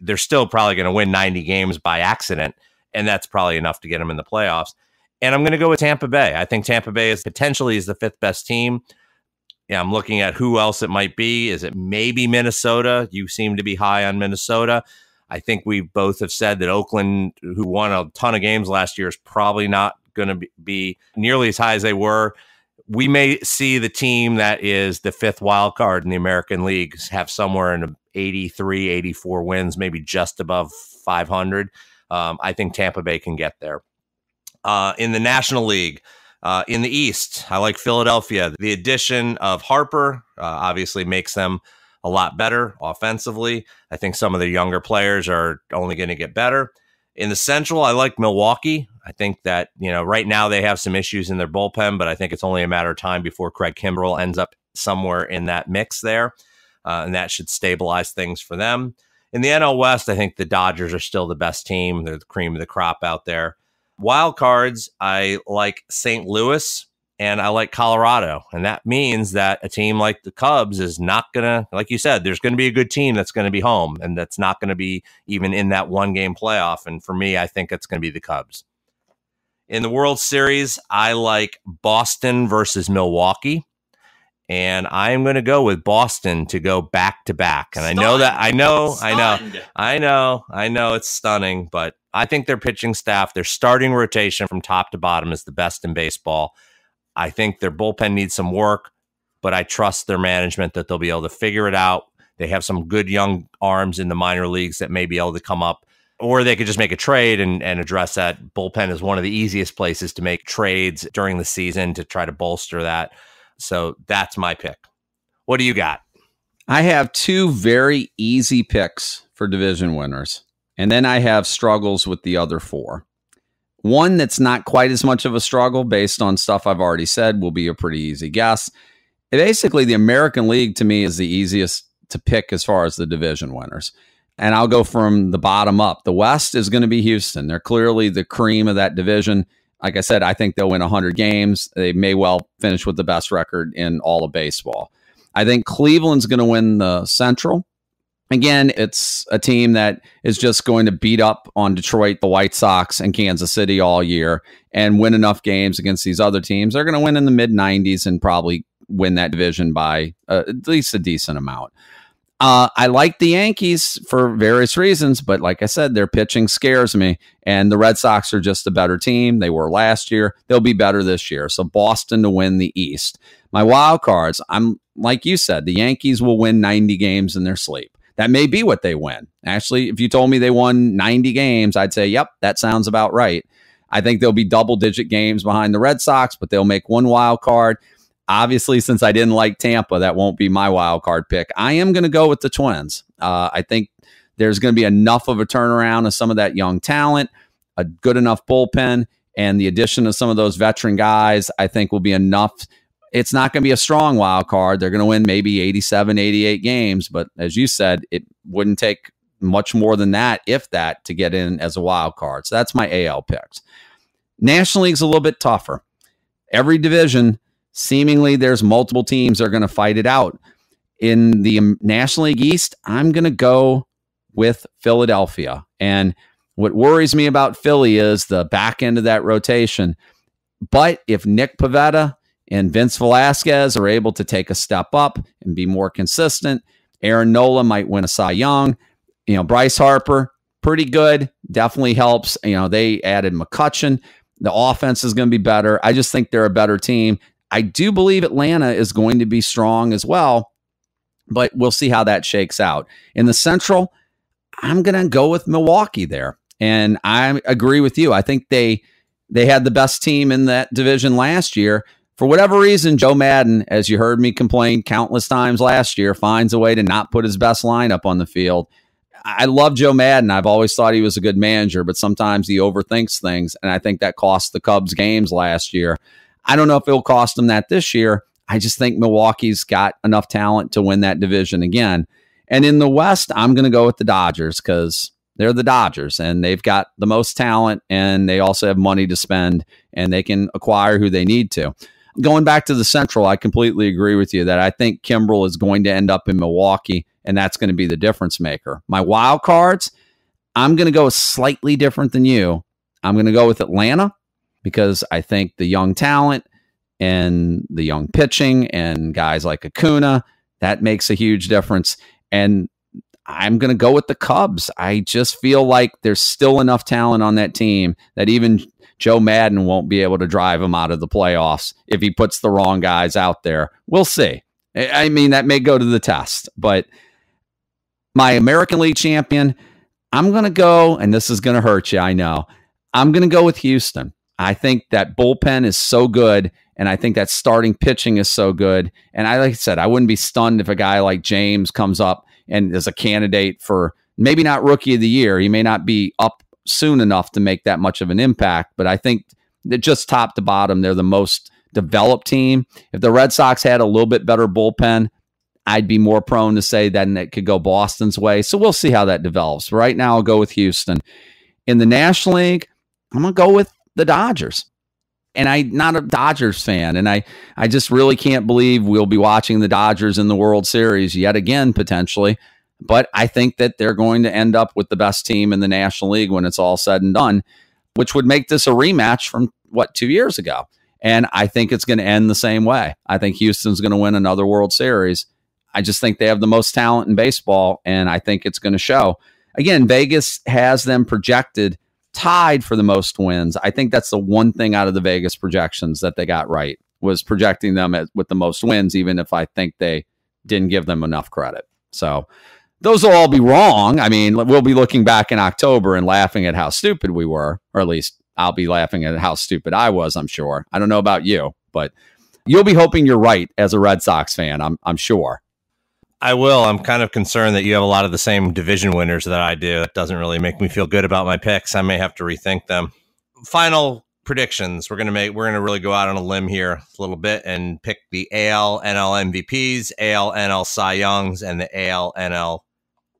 [SPEAKER 3] They're still probably going to win 90 games by accident, and that's probably enough to get them in the playoffs. And I'm going to go with Tampa Bay. I think Tampa Bay is potentially the fifth best team. Yeah, I'm looking at who else it might be. Is it maybe Minnesota? You seem to be high on Minnesota. I think we both have said that Oakland, who won a ton of games last year, is probably not going to be nearly as high as they were. We may see the team that is the fifth wild card in the American League have somewhere in 83, 84 wins, maybe just above 500. I think Tampa Bay can get there. In the National League, in the East, I like Philadelphia. The addition of Harper obviously makes them a lot better offensively. I think some of the younger players are only going to get better. In the Central, I like Milwaukee. I think that, right now they have some issues in their bullpen, but I think it's only a matter of time before Craig Kimbrell ends up somewhere in that mix there, and that should stabilize things for them. In the NL West, I think the Dodgers are still the best team. They're the cream of the crop out there. Wild cards, I like St. Louis and I like Colorado. And that means that a team like the Cubs is not going to, like you said, there's going to be a good team that's going to be home and that's not going to be even in that one-game playoff. And for me, I think it's going to be the Cubs. In the World Series, I like Boston versus Milwaukee. And I am going to go with Boston to go back-to-back. And Stunned. I know it's stunning, but I think their pitching staff, their starting rotation from top to bottom is the best in baseball. I think their bullpen needs some work, but I trust their management that they'll be able to figure it out. They have some good young arms in the minor leagues that may be able to come up, or they could just make a trade and address that. Bullpen is one of the easiest places to make trades during the season to try to bolster that. So that's my pick. What do you got?
[SPEAKER 2] I have two very easy picks for division winners, and then I have struggles with the other four. One that's not quite as much of a struggle based on stuff I've already said will be a pretty easy guess. Basically, the American League to me is the easiest to pick as far as the division winners. And I'll go from the bottom up. The West is going to be Houston. They're clearly the cream of that division. Like I said, I think they'll win 100 games. They may well finish with the best record in all of baseball. I think Cleveland's going to win the Central. Again, it's a team that is just going to beat up on Detroit, the White Sox, and Kansas City all year and win enough games against these other teams. They're going to win in the mid-90s and probably win that division by at least a decent amount. I like the Yankees for various reasons, but like I said, their pitching scares me, and the Red Sox are just a better team. They were last year. They'll be better this year. So Boston to win the East. My wild cards, I'm like you said, the Yankees will win 90 games in their sleep. That may be what they win. Actually, if you told me they won 90 games, I'd say, yep, that sounds about right. I think they'll be double-digit games behind the Red Sox, but they'll make one wild card. Obviously, since I didn't like Tampa, that won't be my wild card pick. I am going to go with the Twins. I think there's going to be enough of a turnaround of some of that young talent, a good enough bullpen, and the addition of some of those veteran guys, I think will be enough. It's not going to be a strong wild card. They're going to win maybe 87, 88 games. But as you said, it wouldn't take much more than that, if that, to get in as a wild card. So that's my AL picks. National League's a little bit tougher. Every division, seemingly there's multiple teams that are going to fight it out. In the National League East, I'm going to go with Philadelphia. And what worries me about Philly is the back end of that rotation. But if Nick Pivetta and Vince Velasquez are able to take a step up and be more consistent, Aaron Nola might win a Cy Young. Bryce Harper, pretty good. Definitely helps. They added McCutchen. The offense is going to be better. I just think they're a better team. I do believe Atlanta is going to be strong as well. but we'll see how that shakes out. In the Central, I'm going to go with Milwaukee there. And I agree with you. I think they had the best team in that division last year. For whatever reason, Joe Madden, as you heard me complain countless times last year, finds a way to not put his best lineup on the field. I love Joe Madden. I've always thought he was a good manager, but sometimes he overthinks things, and I think that cost the Cubs games last year. I don't know if it'll cost them that this year. I just think Milwaukee's got enough talent to win that division again. And in the West, I'm going to go with the Dodgers because they're the Dodgers, and they've got the most talent, and they also have money to spend, and they can acquire who they need to. Going back to the Central, I completely agree with you that I think Kimbrel is going to end up in Milwaukee, and that's going to be the difference maker. My wild cards, I'm going to go slightly different than you. I'm going to go with Atlanta because I think the young talent and the young pitching and guys like Acuna, that makes a huge difference. And I'm going to go with the Cubs. I just feel like there's still enough talent on that team that even Joe Madden won't be able to drive them out of the playoffs if he puts the wrong guys out there. We'll see. I mean, that may go to the test, but my American League champion, I'm going to go, and this is going to hurt you, I know. I'm going to go with Houston. I think that bullpen is so good, and I think that starting pitching is so good. And like I said, I wouldn't be stunned if a guy like James comes up and is a candidate for maybe not Rookie of the Year. He may not be up soon enough to make that much of an impact, but I think that just top to bottom, they're the most developed team. If the Red Sox had a little bit better bullpen, I'd be more prone to say that it could go Boston's way. So we'll see how that develops. Right now, I'll go with Houston. In the National League, I'm going to go with the Dodgers. And I'm not a Dodgers fan, and I just really can't believe we'll be watching the Dodgers in the World Series yet again, potentially. But I think that they're going to end up with the best team in the National League when it's all said and done, which would make this a rematch from, 2 years ago. And I think it's going to end the same way. I think Houston's going to win another World Series. I just think they have the most talent in baseball, and I think it's going to show. Again, Vegas has them projected tied for the most wins. I think that's the one thing out of the Vegas projections that they got right, was projecting them with the most wins, even if I think they didn't give them enough credit. So those will all be wrong. I mean, we'll be looking back in October and laughing at how stupid we were, or at least I'll be laughing at how stupid I was, I'm sure. I don't know about you, but you'll be hoping you're right as a Red Sox fan, I'm sure.
[SPEAKER 3] I will. I'm kind of concerned that you have a lot of the same division winners that I do. It doesn't really make me feel good about my picks. I may have to rethink them. Final predictions. We're going to really go out on a limb here a little bit and pick the AL NL MVPs, AL NL Cy Youngs, and the AL NL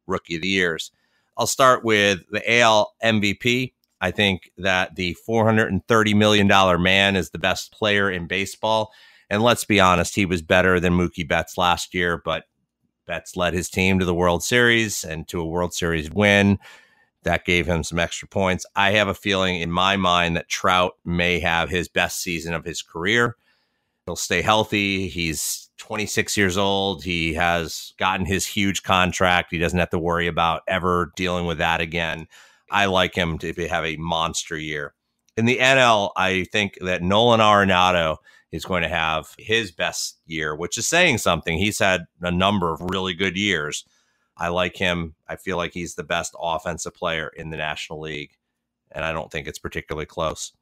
[SPEAKER 3] Rookie of the Years. I'll start with the AL MVP. I think that the $430 million man is the best player in baseball. And let's be honest, he was better than Mookie Betts last year, but Betts led his team to the World Series and to a World Series win. That gave him some extra points. I have a feeling in my mind that Trout may have his best season of his career. He'll stay healthy. He's 26 years old. He has gotten his huge contract. He doesn't have to worry about ever dealing with that again. I like him to have a monster year. In the NL, I think that Nolan Arenado is going to have his best year, which is saying something. He's had a number of really good years. I like him. I feel like he's the best offensive player in the National League, and I don't think it's particularly close.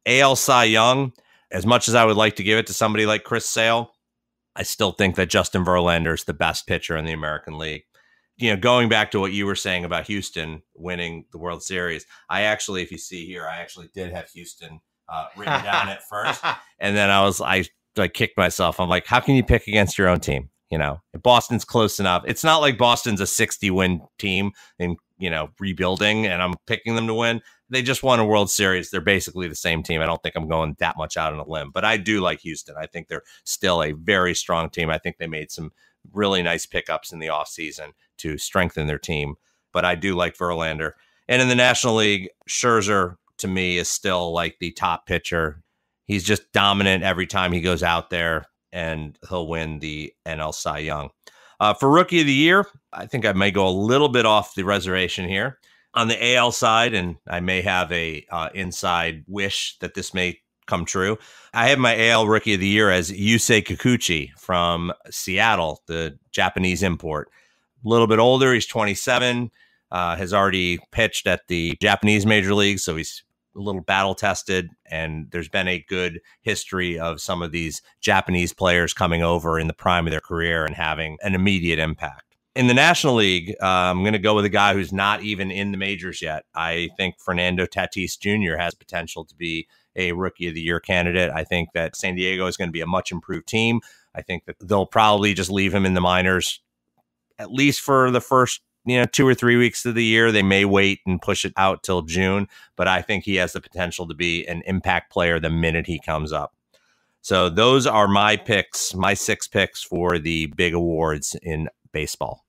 [SPEAKER 3] AL Cy Young, as much as I would like to give it to somebody like Chris Sale, I still think that Justin Verlander is the best pitcher in the American League. Going back to what you were saying about Houston winning the World Series, I actually, if you see here, I actually did have Houston written down at first. And then I kicked myself. I'm like, how can you pick against your own team? Boston's close enough. It's not like Boston's a 60-win team and, rebuilding and I'm picking them to win. They just won a World Series. They're basically the same team. I don't think I'm going that much out on a limb, but I do like Houston. I think they're still a very strong team. I think they made some really nice pickups in the offseason to strengthen their team, but I do like Verlander. And in the National League, Scherzer, to me, is still like the top pitcher. He's just dominant every time he goes out there, and he'll win the NL Cy Young. For Rookie of the Year, I think I may go a little bit off the reservation here. On the AL side, and I may have a inside wish that this may come true. I have my AL Rookie of the Year as Yusei Kikuchi from Seattle, the Japanese import. A little bit older, he's 27, has already pitched at the Japanese major leagues, so he's a little battle tested, and there's been a good history of some of these Japanese players coming over in the prime of their career and having an immediate impact. In the National League, I'm going to go with a guy who's not even in the majors yet. I think Fernando Tatis Jr. has potential to be a Rookie of the Year candidate. I think that San Diego is going to be a much improved team. I think that they'll probably just leave him in the minors, at least for the first 2 or 3 weeks of the year. They may wait and push it out till June, but I think he has the potential to be an impact player the minute he comes up. So those are my picks, my 6 picks for the big awards in baseball.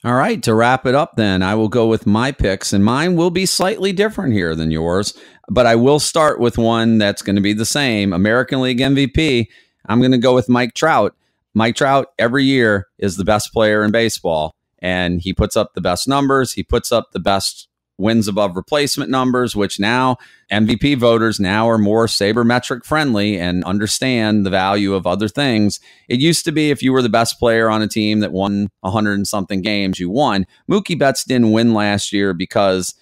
[SPEAKER 2] All right, to wrap it up then, I will go with my picks, and mine will be slightly different here than yours, but I will start with one that's going to be the same. American League MVP, I'm going to go with Mike Trout. Mike Trout every year is the best player in baseball, and he puts up the best numbers. He puts up the best wins above replacement numbers, which now MVP voters now are more sabermetric friendly and understand the value of other things. It used to be if you were the best player on a team that won 100 and something games, you won. Mookie Betts didn't win last year because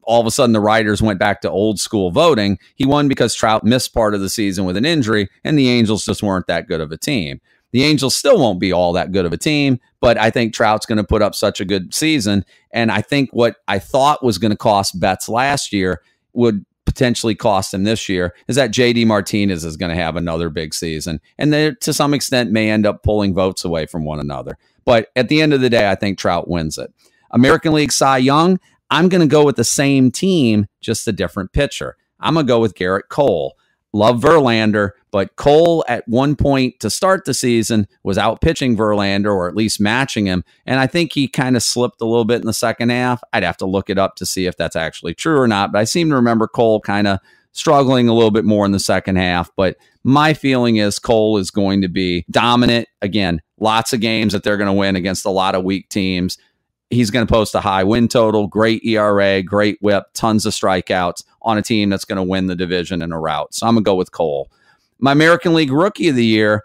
[SPEAKER 2] all of a sudden the writers went back to old school voting. He won because Trout missed part of the season with an injury, and the Angels just weren't that good of a team. The Angels still won't be all that good of a team, but I think Trout's going to put up such a good season. And I think what I thought was going to cost Betts last year would potentially cost him this year is that JD Martinez is going to have another big season. And they, to some extent, may end up pulling votes away from one another. But at the end of the day, I think Trout wins it. American League Cy Young, I'm going to go with the same team, just a different pitcher. I'm going to go with Garrett Cole. Love Verlander, but Cole at one point to start the season was out pitching Verlander, or at least matching him. And I think he kind of slipped a little bit in the second half. I'd have to look it up to see if that's actually true or not. But I seem to remember Cole kind of struggling a little bit more in the second half. But my feeling is Cole is going to be dominant. Again, lots of games that they're going to win against a lot of weak teams. He's going to post a high win total, great ERA, great whip, tons of strikeouts on a team that's going to win the division in a rout. So I'm going to go with Cole. My American League Rookie of the Year,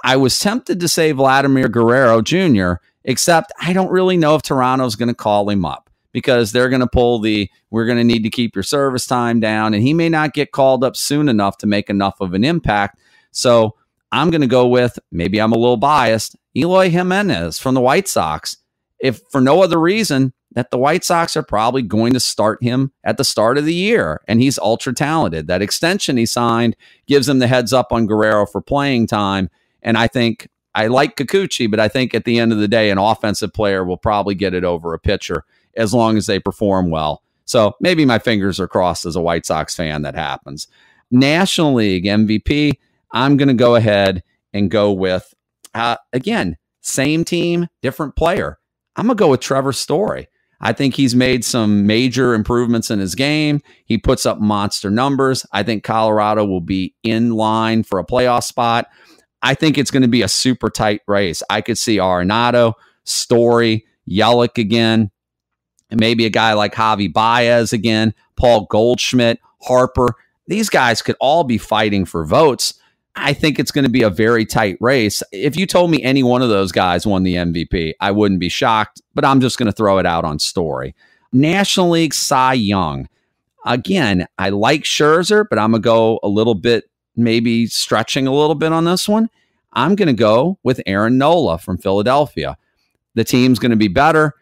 [SPEAKER 2] I was tempted to say Vladimir Guerrero Jr., except I don't really know if Toronto's going to call him up because they're going to pull we're going to need to keep your service time down, and he may not get called up soon enough to make enough of an impact. So I'm going to go with, maybe I'm a little biased, Eloy Jimenez from the White Sox. If for no other reason that the White Sox are probably going to start him at the start of the year, and he's ultra talented. That extension he signed gives him the heads up on Guerrero for playing time, and I think I like Kikuchi, but I think at the end of the day, an offensive player will probably get it over a pitcher as long as they perform well. So maybe my fingers are crossed as a White Sox fan that happens. National League MVP, I'm going to go ahead and go with, again, same team, different player. I'm going to go with Trevor Story. I think he's made some major improvements in his game. He puts up monster numbers. I think Colorado will be in line for a playoff spot. I think it's going to be a super tight race. I could see Arenado, Story, Yelich again, and maybe a guy like Javi Baez again, Paul Goldschmidt, Harper. These guys could all be fighting for votes. I think it's going to be a very tight race. If you told me any one of those guys won the MVP, I wouldn't be shocked, but I'm just going to throw it out on Story. National League Cy Young. Again, I like Scherzer, but I'm going to go a little bit, maybe stretching a little bit on this one. I'm going to go with Aaron Nola from Philadelphia. The team's going to be better.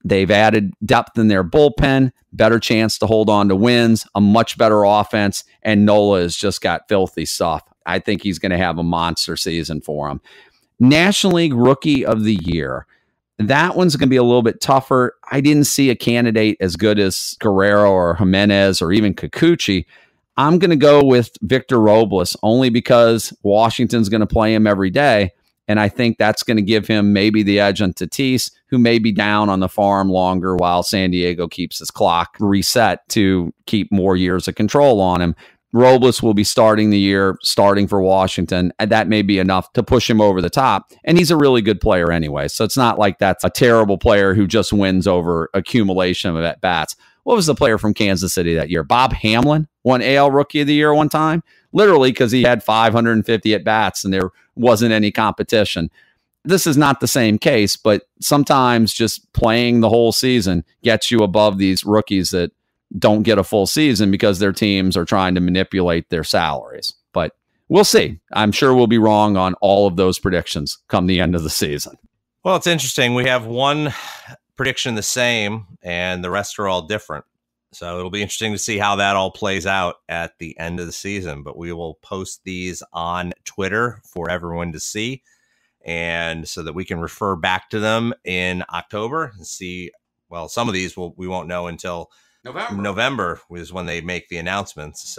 [SPEAKER 2] They've added depth in their bullpen, better chance to hold on to wins, a much better offense, and Nola has just got filthy stuff. I think he's going to have a monster season for him. National League Rookie of the Year. That one's going to be a little bit tougher. I didn't see a candidate as good as Guerrero or Jimenez or even Kikuchi. I'm going to go with Victor Robles only because Washington's going to play him every day. And I think that's going to give him maybe the edge on Tatis, who may be down on the farm longer while San Diego keeps his clock reset to keep more years of control on him. Robles will be starting the year, starting for Washington, and that may be enough to push him over the top. And he's a really good player anyway, so it's not like that's a terrible player who just wins over accumulation of at-bats. What was the player from Kansas City that year? Bob Hamlin won AL Rookie of the Year one time. literally because he had 550 at bats and there wasn't any competition. This is not the same case, but sometimes just playing the whole season gets you above these rookies that don't get a full season because their teams are trying to manipulate their salaries. But we'll see. I'm sure we'll be wrong on all of those predictions come the end of the season.
[SPEAKER 3] Well, it's interesting. We have one prediction the same and the rest are all different. So it'll be interesting to see how that all plays out at the end of the season. But we will post these on Twitter for everyone to see, and so that we can refer back to them in October and see. Well, some of these we won't know until November is when they make the announcements.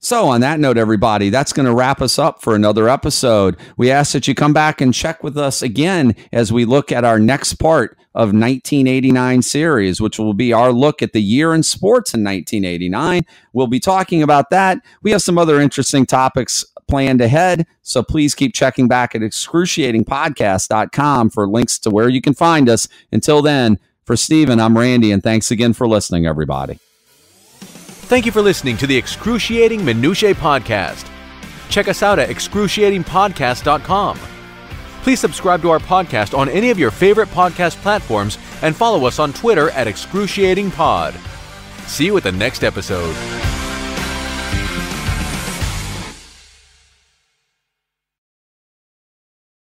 [SPEAKER 3] So
[SPEAKER 2] on that note, everybody, that's going to wrap us up for another episode. We ask that you come back and check with us again as we look at our next part of 1989 series, which will be our look at the year in sports in 1989. We'll be talking about that. We have some other interesting topics planned ahead, so please keep checking back at excruciatingpodcast.com for links to where you can find us. Until then, for Steven, I'm Randy, and thanks again for listening, everybody.
[SPEAKER 1] Thank you for listening to the Excruciating Minutiae Podcast. Check us out at excruciatingpodcast.com. Please subscribe to our podcast on any of your favorite podcast platforms and follow us on Twitter at excruciatingpod. See you at the next episode.